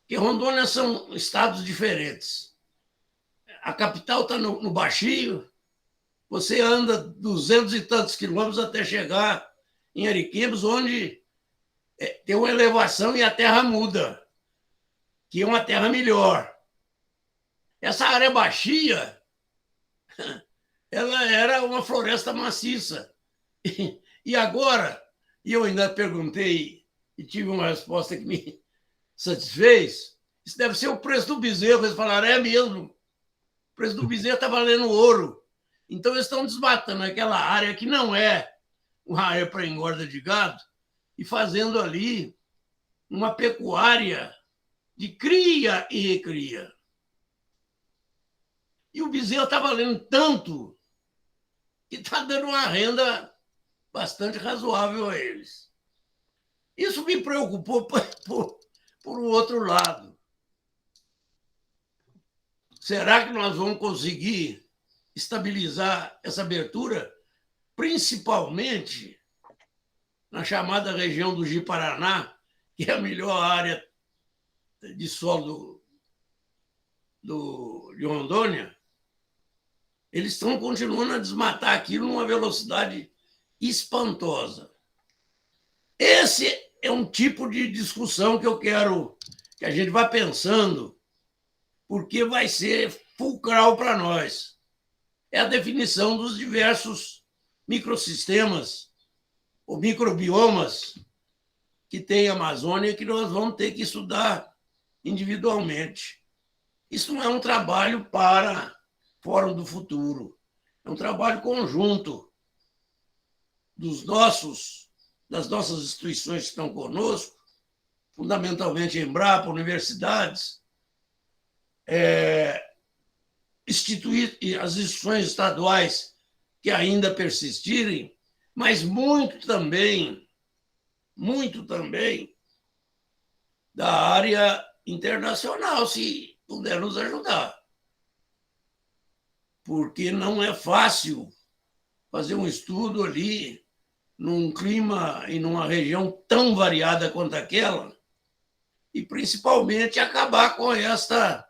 que Rondônia são estados diferentes. A capital está no baixio, você anda 200 e tantos quilômetros até chegar em Ariquemes, onde tem uma elevação e a terra muda, que é uma terra melhor. Essa área baixia, ela era uma floresta maciça. E agora, e eu ainda perguntei e tive uma resposta que me satisfez, isso deve ser o preço do bezerro. Eles falaram, é mesmo. O preço do bezerro está valendo ouro. Então, eles estão desmatando aquela área que não é uma área para engorda de gado e fazendo ali uma pecuária de cria e recria. E o bezerro está valendo tanto que está dando uma renda bastante razoável a eles. Isso me preocupou por o outro lado. Será que nós vamos conseguir estabilizar essa abertura, principalmente na chamada região do Ji-Paraná, que é a melhor área de solo de Rondônia? Eles estão continuando a desmatar aquilo numa velocidade espantosa. Esse é um tipo de discussão que eu quero que a gente vá pensando, porque vai ser fulcral para nós. É a definição dos diversos microsistemas ou microbiomas que tem a Amazônia, que nós vamos ter que estudar individualmente. Isso não é um trabalho para Fórum do Futuro, é um trabalho conjunto das nossas instituições que estão conosco, fundamentalmente Embrapa, universidades, as instituições estaduais que ainda persistirem, mas muito também da área internacional, se puder nos ajudar. Porque não é fácil fazer um estudo ali num clima e numa região tão variada quanto aquela, e principalmente acabar com esta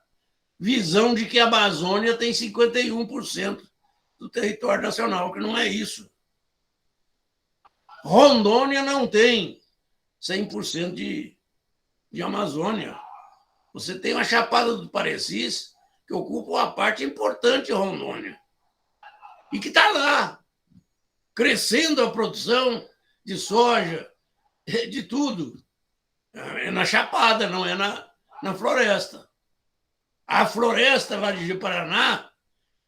visão de que a Amazônia tem 51% do território nacional, que não é isso. Rondônia não tem 100% de Amazônia. Você tem a Chapada do Parecis, que ocupa uma parte importante de Rondônia, e que está lá, crescendo a produção de soja, de tudo. É na Chapada, não é na floresta. A floresta lá de Ji-Paraná,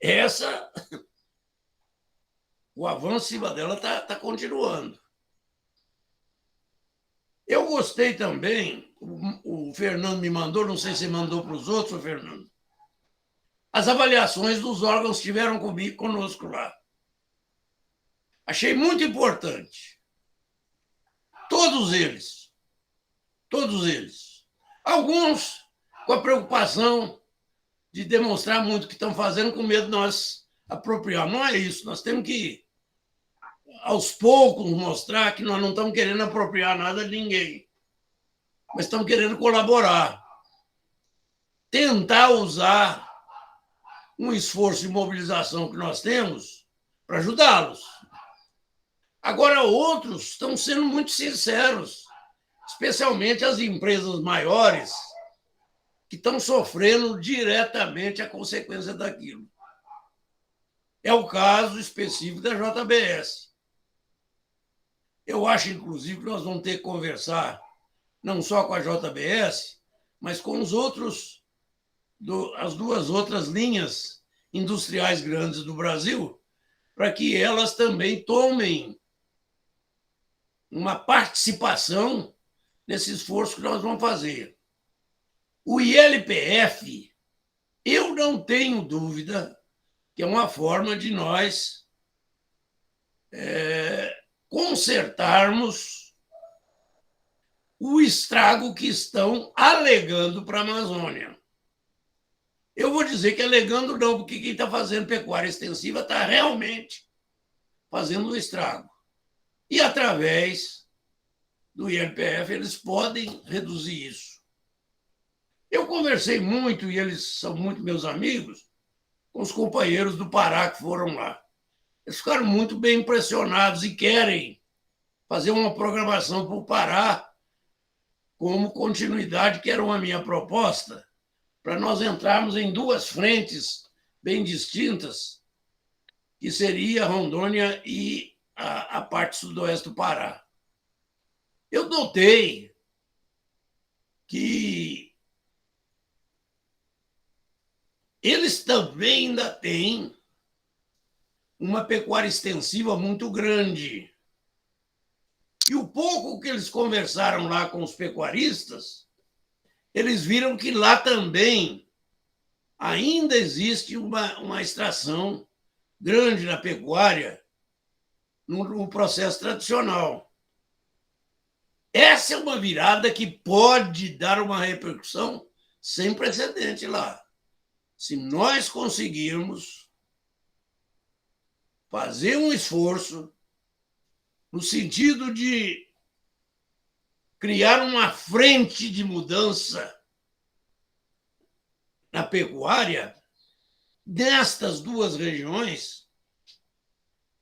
essa, o avanço em cima dela está continuando. Eu gostei também, o Fernando me mandou, não sei se mandou para os outros, Fernando, as avaliações dos órgãos que estiveram conosco lá. Achei muito importante. Todos eles. Alguns com a preocupação de demonstrar muito o que estão fazendo, com medo de nós apropriar. Não é isso. Nós temos que, aos poucos, mostrar que nós não estamos querendo apropriar nada de ninguém, mas estamos querendo colaborar. Tentar usar um esforço de mobilização que nós temos para ajudá-los. Agora, outros estão sendo muito sinceros, especialmente as empresas maiores, que estão sofrendo diretamente a consequência daquilo. É o caso específico da JBS. Eu acho, inclusive, que nós vamos ter que conversar não só com a JBS, mas com os outros, as duas outras linhas industriais grandes do Brasil, para que elas também tomem uma participação nesse esforço que nós vamos fazer. O ILPF, eu não tenho dúvida que é uma forma de nós consertarmos o estrago que estão alegando para a Amazônia. Eu vou dizer que alegando não, porque quem está fazendo pecuária extensiva está realmente fazendo um estrago. E, através do ILPF, eles podem reduzir isso. Eu conversei muito, e eles são muito meus amigos, com os companheiros do Pará que foram lá. Eles ficaram muito bem impressionados e querem fazer uma programação para o Pará como continuidade, que era uma minha proposta, para nós entrarmos em duas frentes bem distintas, que seria Rondônia e a parte sudoeste do Pará. Eu notei que eles também ainda têm uma pecuária extensiva muito grande. E o pouco que eles conversaram lá com os pecuaristas, eles viram que lá também ainda existe uma extração grande na pecuária, no processo tradicional. Essa é uma virada que pode dar uma repercussão sem precedente lá. Se nós conseguirmos fazer um esforço no sentido de criar uma frente de mudança na pecuária, nestas duas regiões,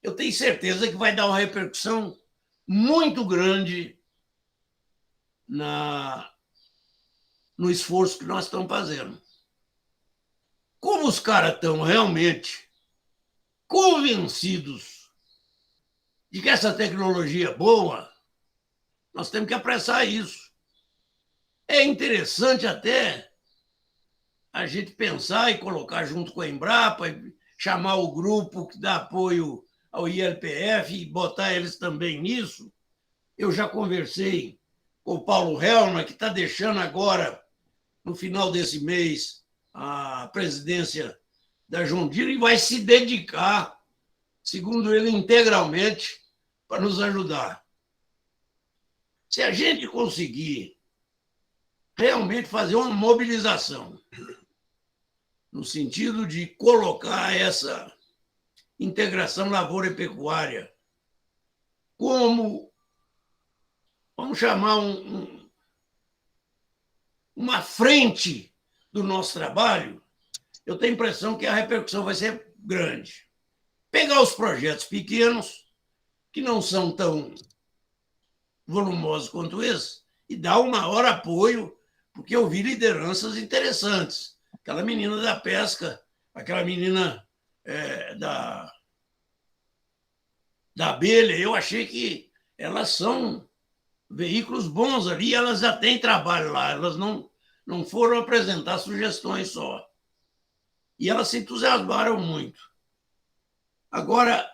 eu tenho certeza que vai dar uma repercussão muito grande no esforço que nós estamos fazendo. Como os caras estão realmente convencidos de que essa tecnologia é boa, nós temos que apressar isso. É interessante até a gente pensar e colocar junto com a Embrapa, e chamar o grupo que dá apoio ao ILPF e botar eles também nisso. Eu já conversei com o Paulo Helmer, que está deixando agora, no final desse mês, a presidência da Jondira e vai se dedicar, segundo ele, integralmente para nos ajudar. Se a gente conseguir realmente fazer uma mobilização no sentido de colocar essa integração lavoura e pecuária como, vamos chamar, uma frente do nosso trabalho, eu tenho a impressão que a repercussão vai ser grande. Pegar os projetos pequenos, que não são tão volumosos quanto esse, e dar o maior apoio, porque eu vi lideranças interessantes. Aquela menina da pesca, aquela menina da abelha, eu achei que elas são veículos bons ali, elas já têm trabalho lá, elas não foram apresentar sugestões só. E elas se entusiasmaram muito. Agora,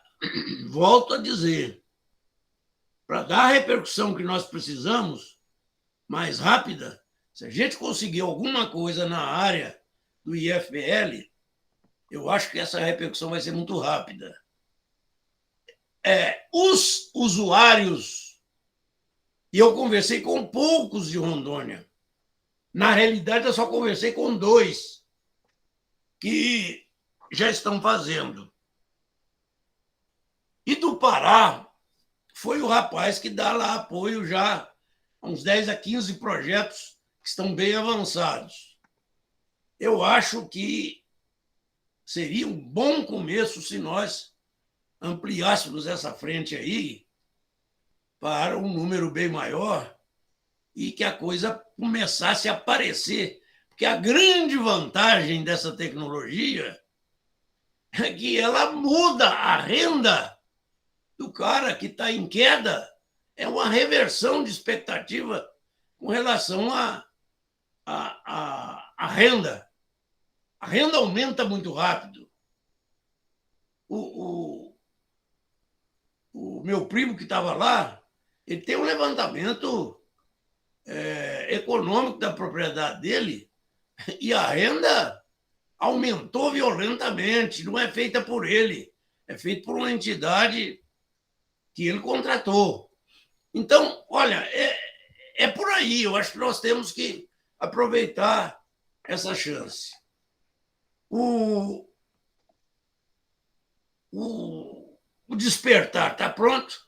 volto a dizer, para dar a repercussão que nós precisamos, mais rápida, se a gente conseguir alguma coisa na área do IFPL, eu acho que essa repercussão vai ser muito rápida. Os usuários, e eu conversei com poucos de Rondônia, na realidade eu só conversei com 2 que já estão fazendo. E do Pará, foi o rapaz que dá lá apoio já a uns 10 a 15 projetos que estão bem avançados. Eu acho que seria um bom começo se nós ampliássemos essa frente aí para um número bem maior e que a coisa começasse a aparecer. Porque a grande vantagem dessa tecnologia é que ela muda a renda do cara que está em queda, é uma reversão de expectativa com relação à renda. A renda aumenta muito rápido. O meu primo que estava lá, ele tem um levantamento econômico da propriedade dele e a renda aumentou violentamente. Não é feita por ele, é feita por uma entidade que ele contratou. Então, olha, é por aí. Eu acho que nós temos que aproveitar essa chance. O despertar está pronto.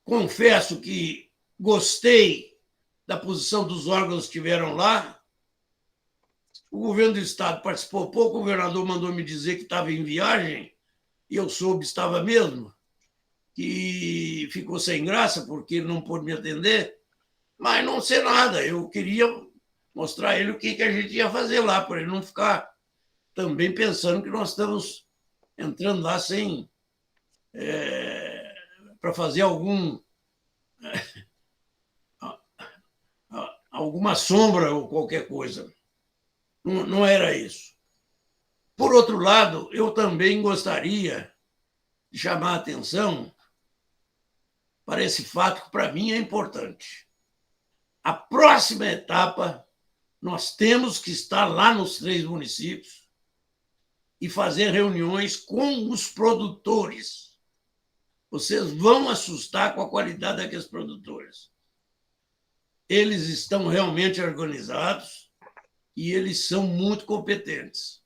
Confesso que gostei da posição dos órgãos que estiveram lá. O governo do estado participou pouco, o governador mandou me dizer que estava em viagem, e eu soube que estava mesmo, que ficou sem graça porque ele não pôde me atender, mas não sei nada. Eu queria mostrar a ele o que a gente ia fazer lá, para ele não ficar também pensando que nós estamos entrando lá sem para fazer alguma sombra ou qualquer coisa. Não era isso. Por outro lado, eu também gostaria de chamar a atenção para esse fato que, para mim, é importante. A próxima etapa, nós temos que estar lá nos 3 municípios e fazer reuniões com os produtores. Vocês vão assustar com a qualidade daqueles produtores. Eles estão realmente organizados e eles são muito competentes.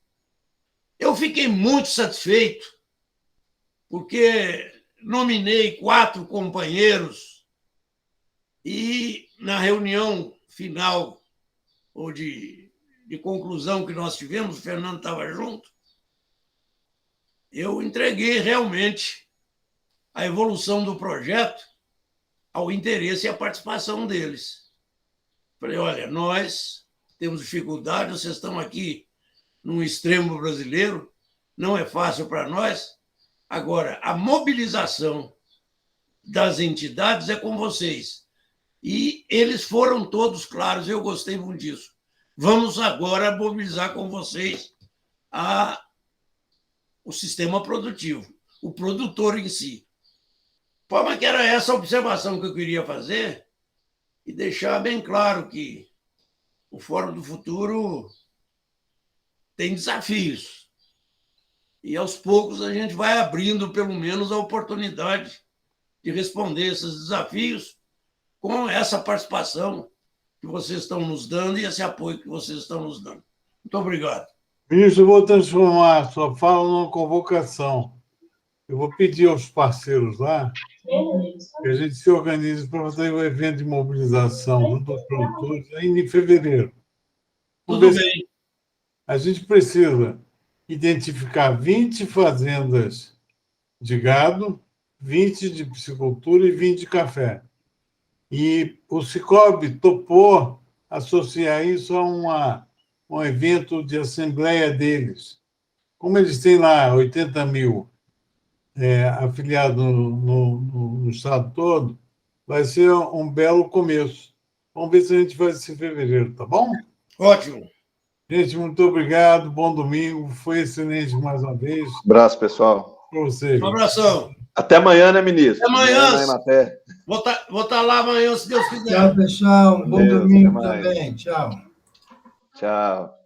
Eu fiquei muito satisfeito porque nominei 4 companheiros e, na reunião final ou de conclusão que nós tivemos, o Fernando estava junto, eu entreguei realmente a evolução do projeto ao interesse e à participação deles. Falei, olha, nós temos dificuldade, vocês estão aqui num extremo brasileiro, não é fácil para nós. Agora, a mobilização das entidades é com vocês. E eles foram todos claros, eu gostei muito disso. Vamos agora mobilizar com vocês o sistema produtivo, o produtor em si. Forma que era essa observação que eu queria fazer e deixar bem claro que o Fórum do Futuro tem desafios. E, aos poucos, a gente vai abrindo, pelo menos, a oportunidade de responder esses desafios com essa participação que vocês estão nos dando e esse apoio que vocês estão nos dando. Muito obrigado. Ministro, eu vou transformar a sua fala numa convocação. Eu vou pedir aos parceiros lá que a gente se organize para fazer um evento de mobilização dos produtores ainda em fevereiro. Tudo bem. a gente precisa identificar 20 fazendas de gado, 20 de piscicultura e 20 de café. E o Cicobi topou associar isso a um evento de assembleia deles. Como eles têm lá 80 mil afiliados no estado todo, vai ser um belo começo. Vamos ver se a gente faz isso em fevereiro, tá bom? Ótimo. Gente, muito obrigado. Bom domingo. Foi excelente mais uma vez. Abraço, pessoal. Para vocês. Um abração. Até amanhã, né, ministro? Até amanhã. Na Emater. Vou estar lá amanhã, se Deus quiser. Tchau, pessoal. Um bom Deus, domingo até mais. também. Tchau. Tchau.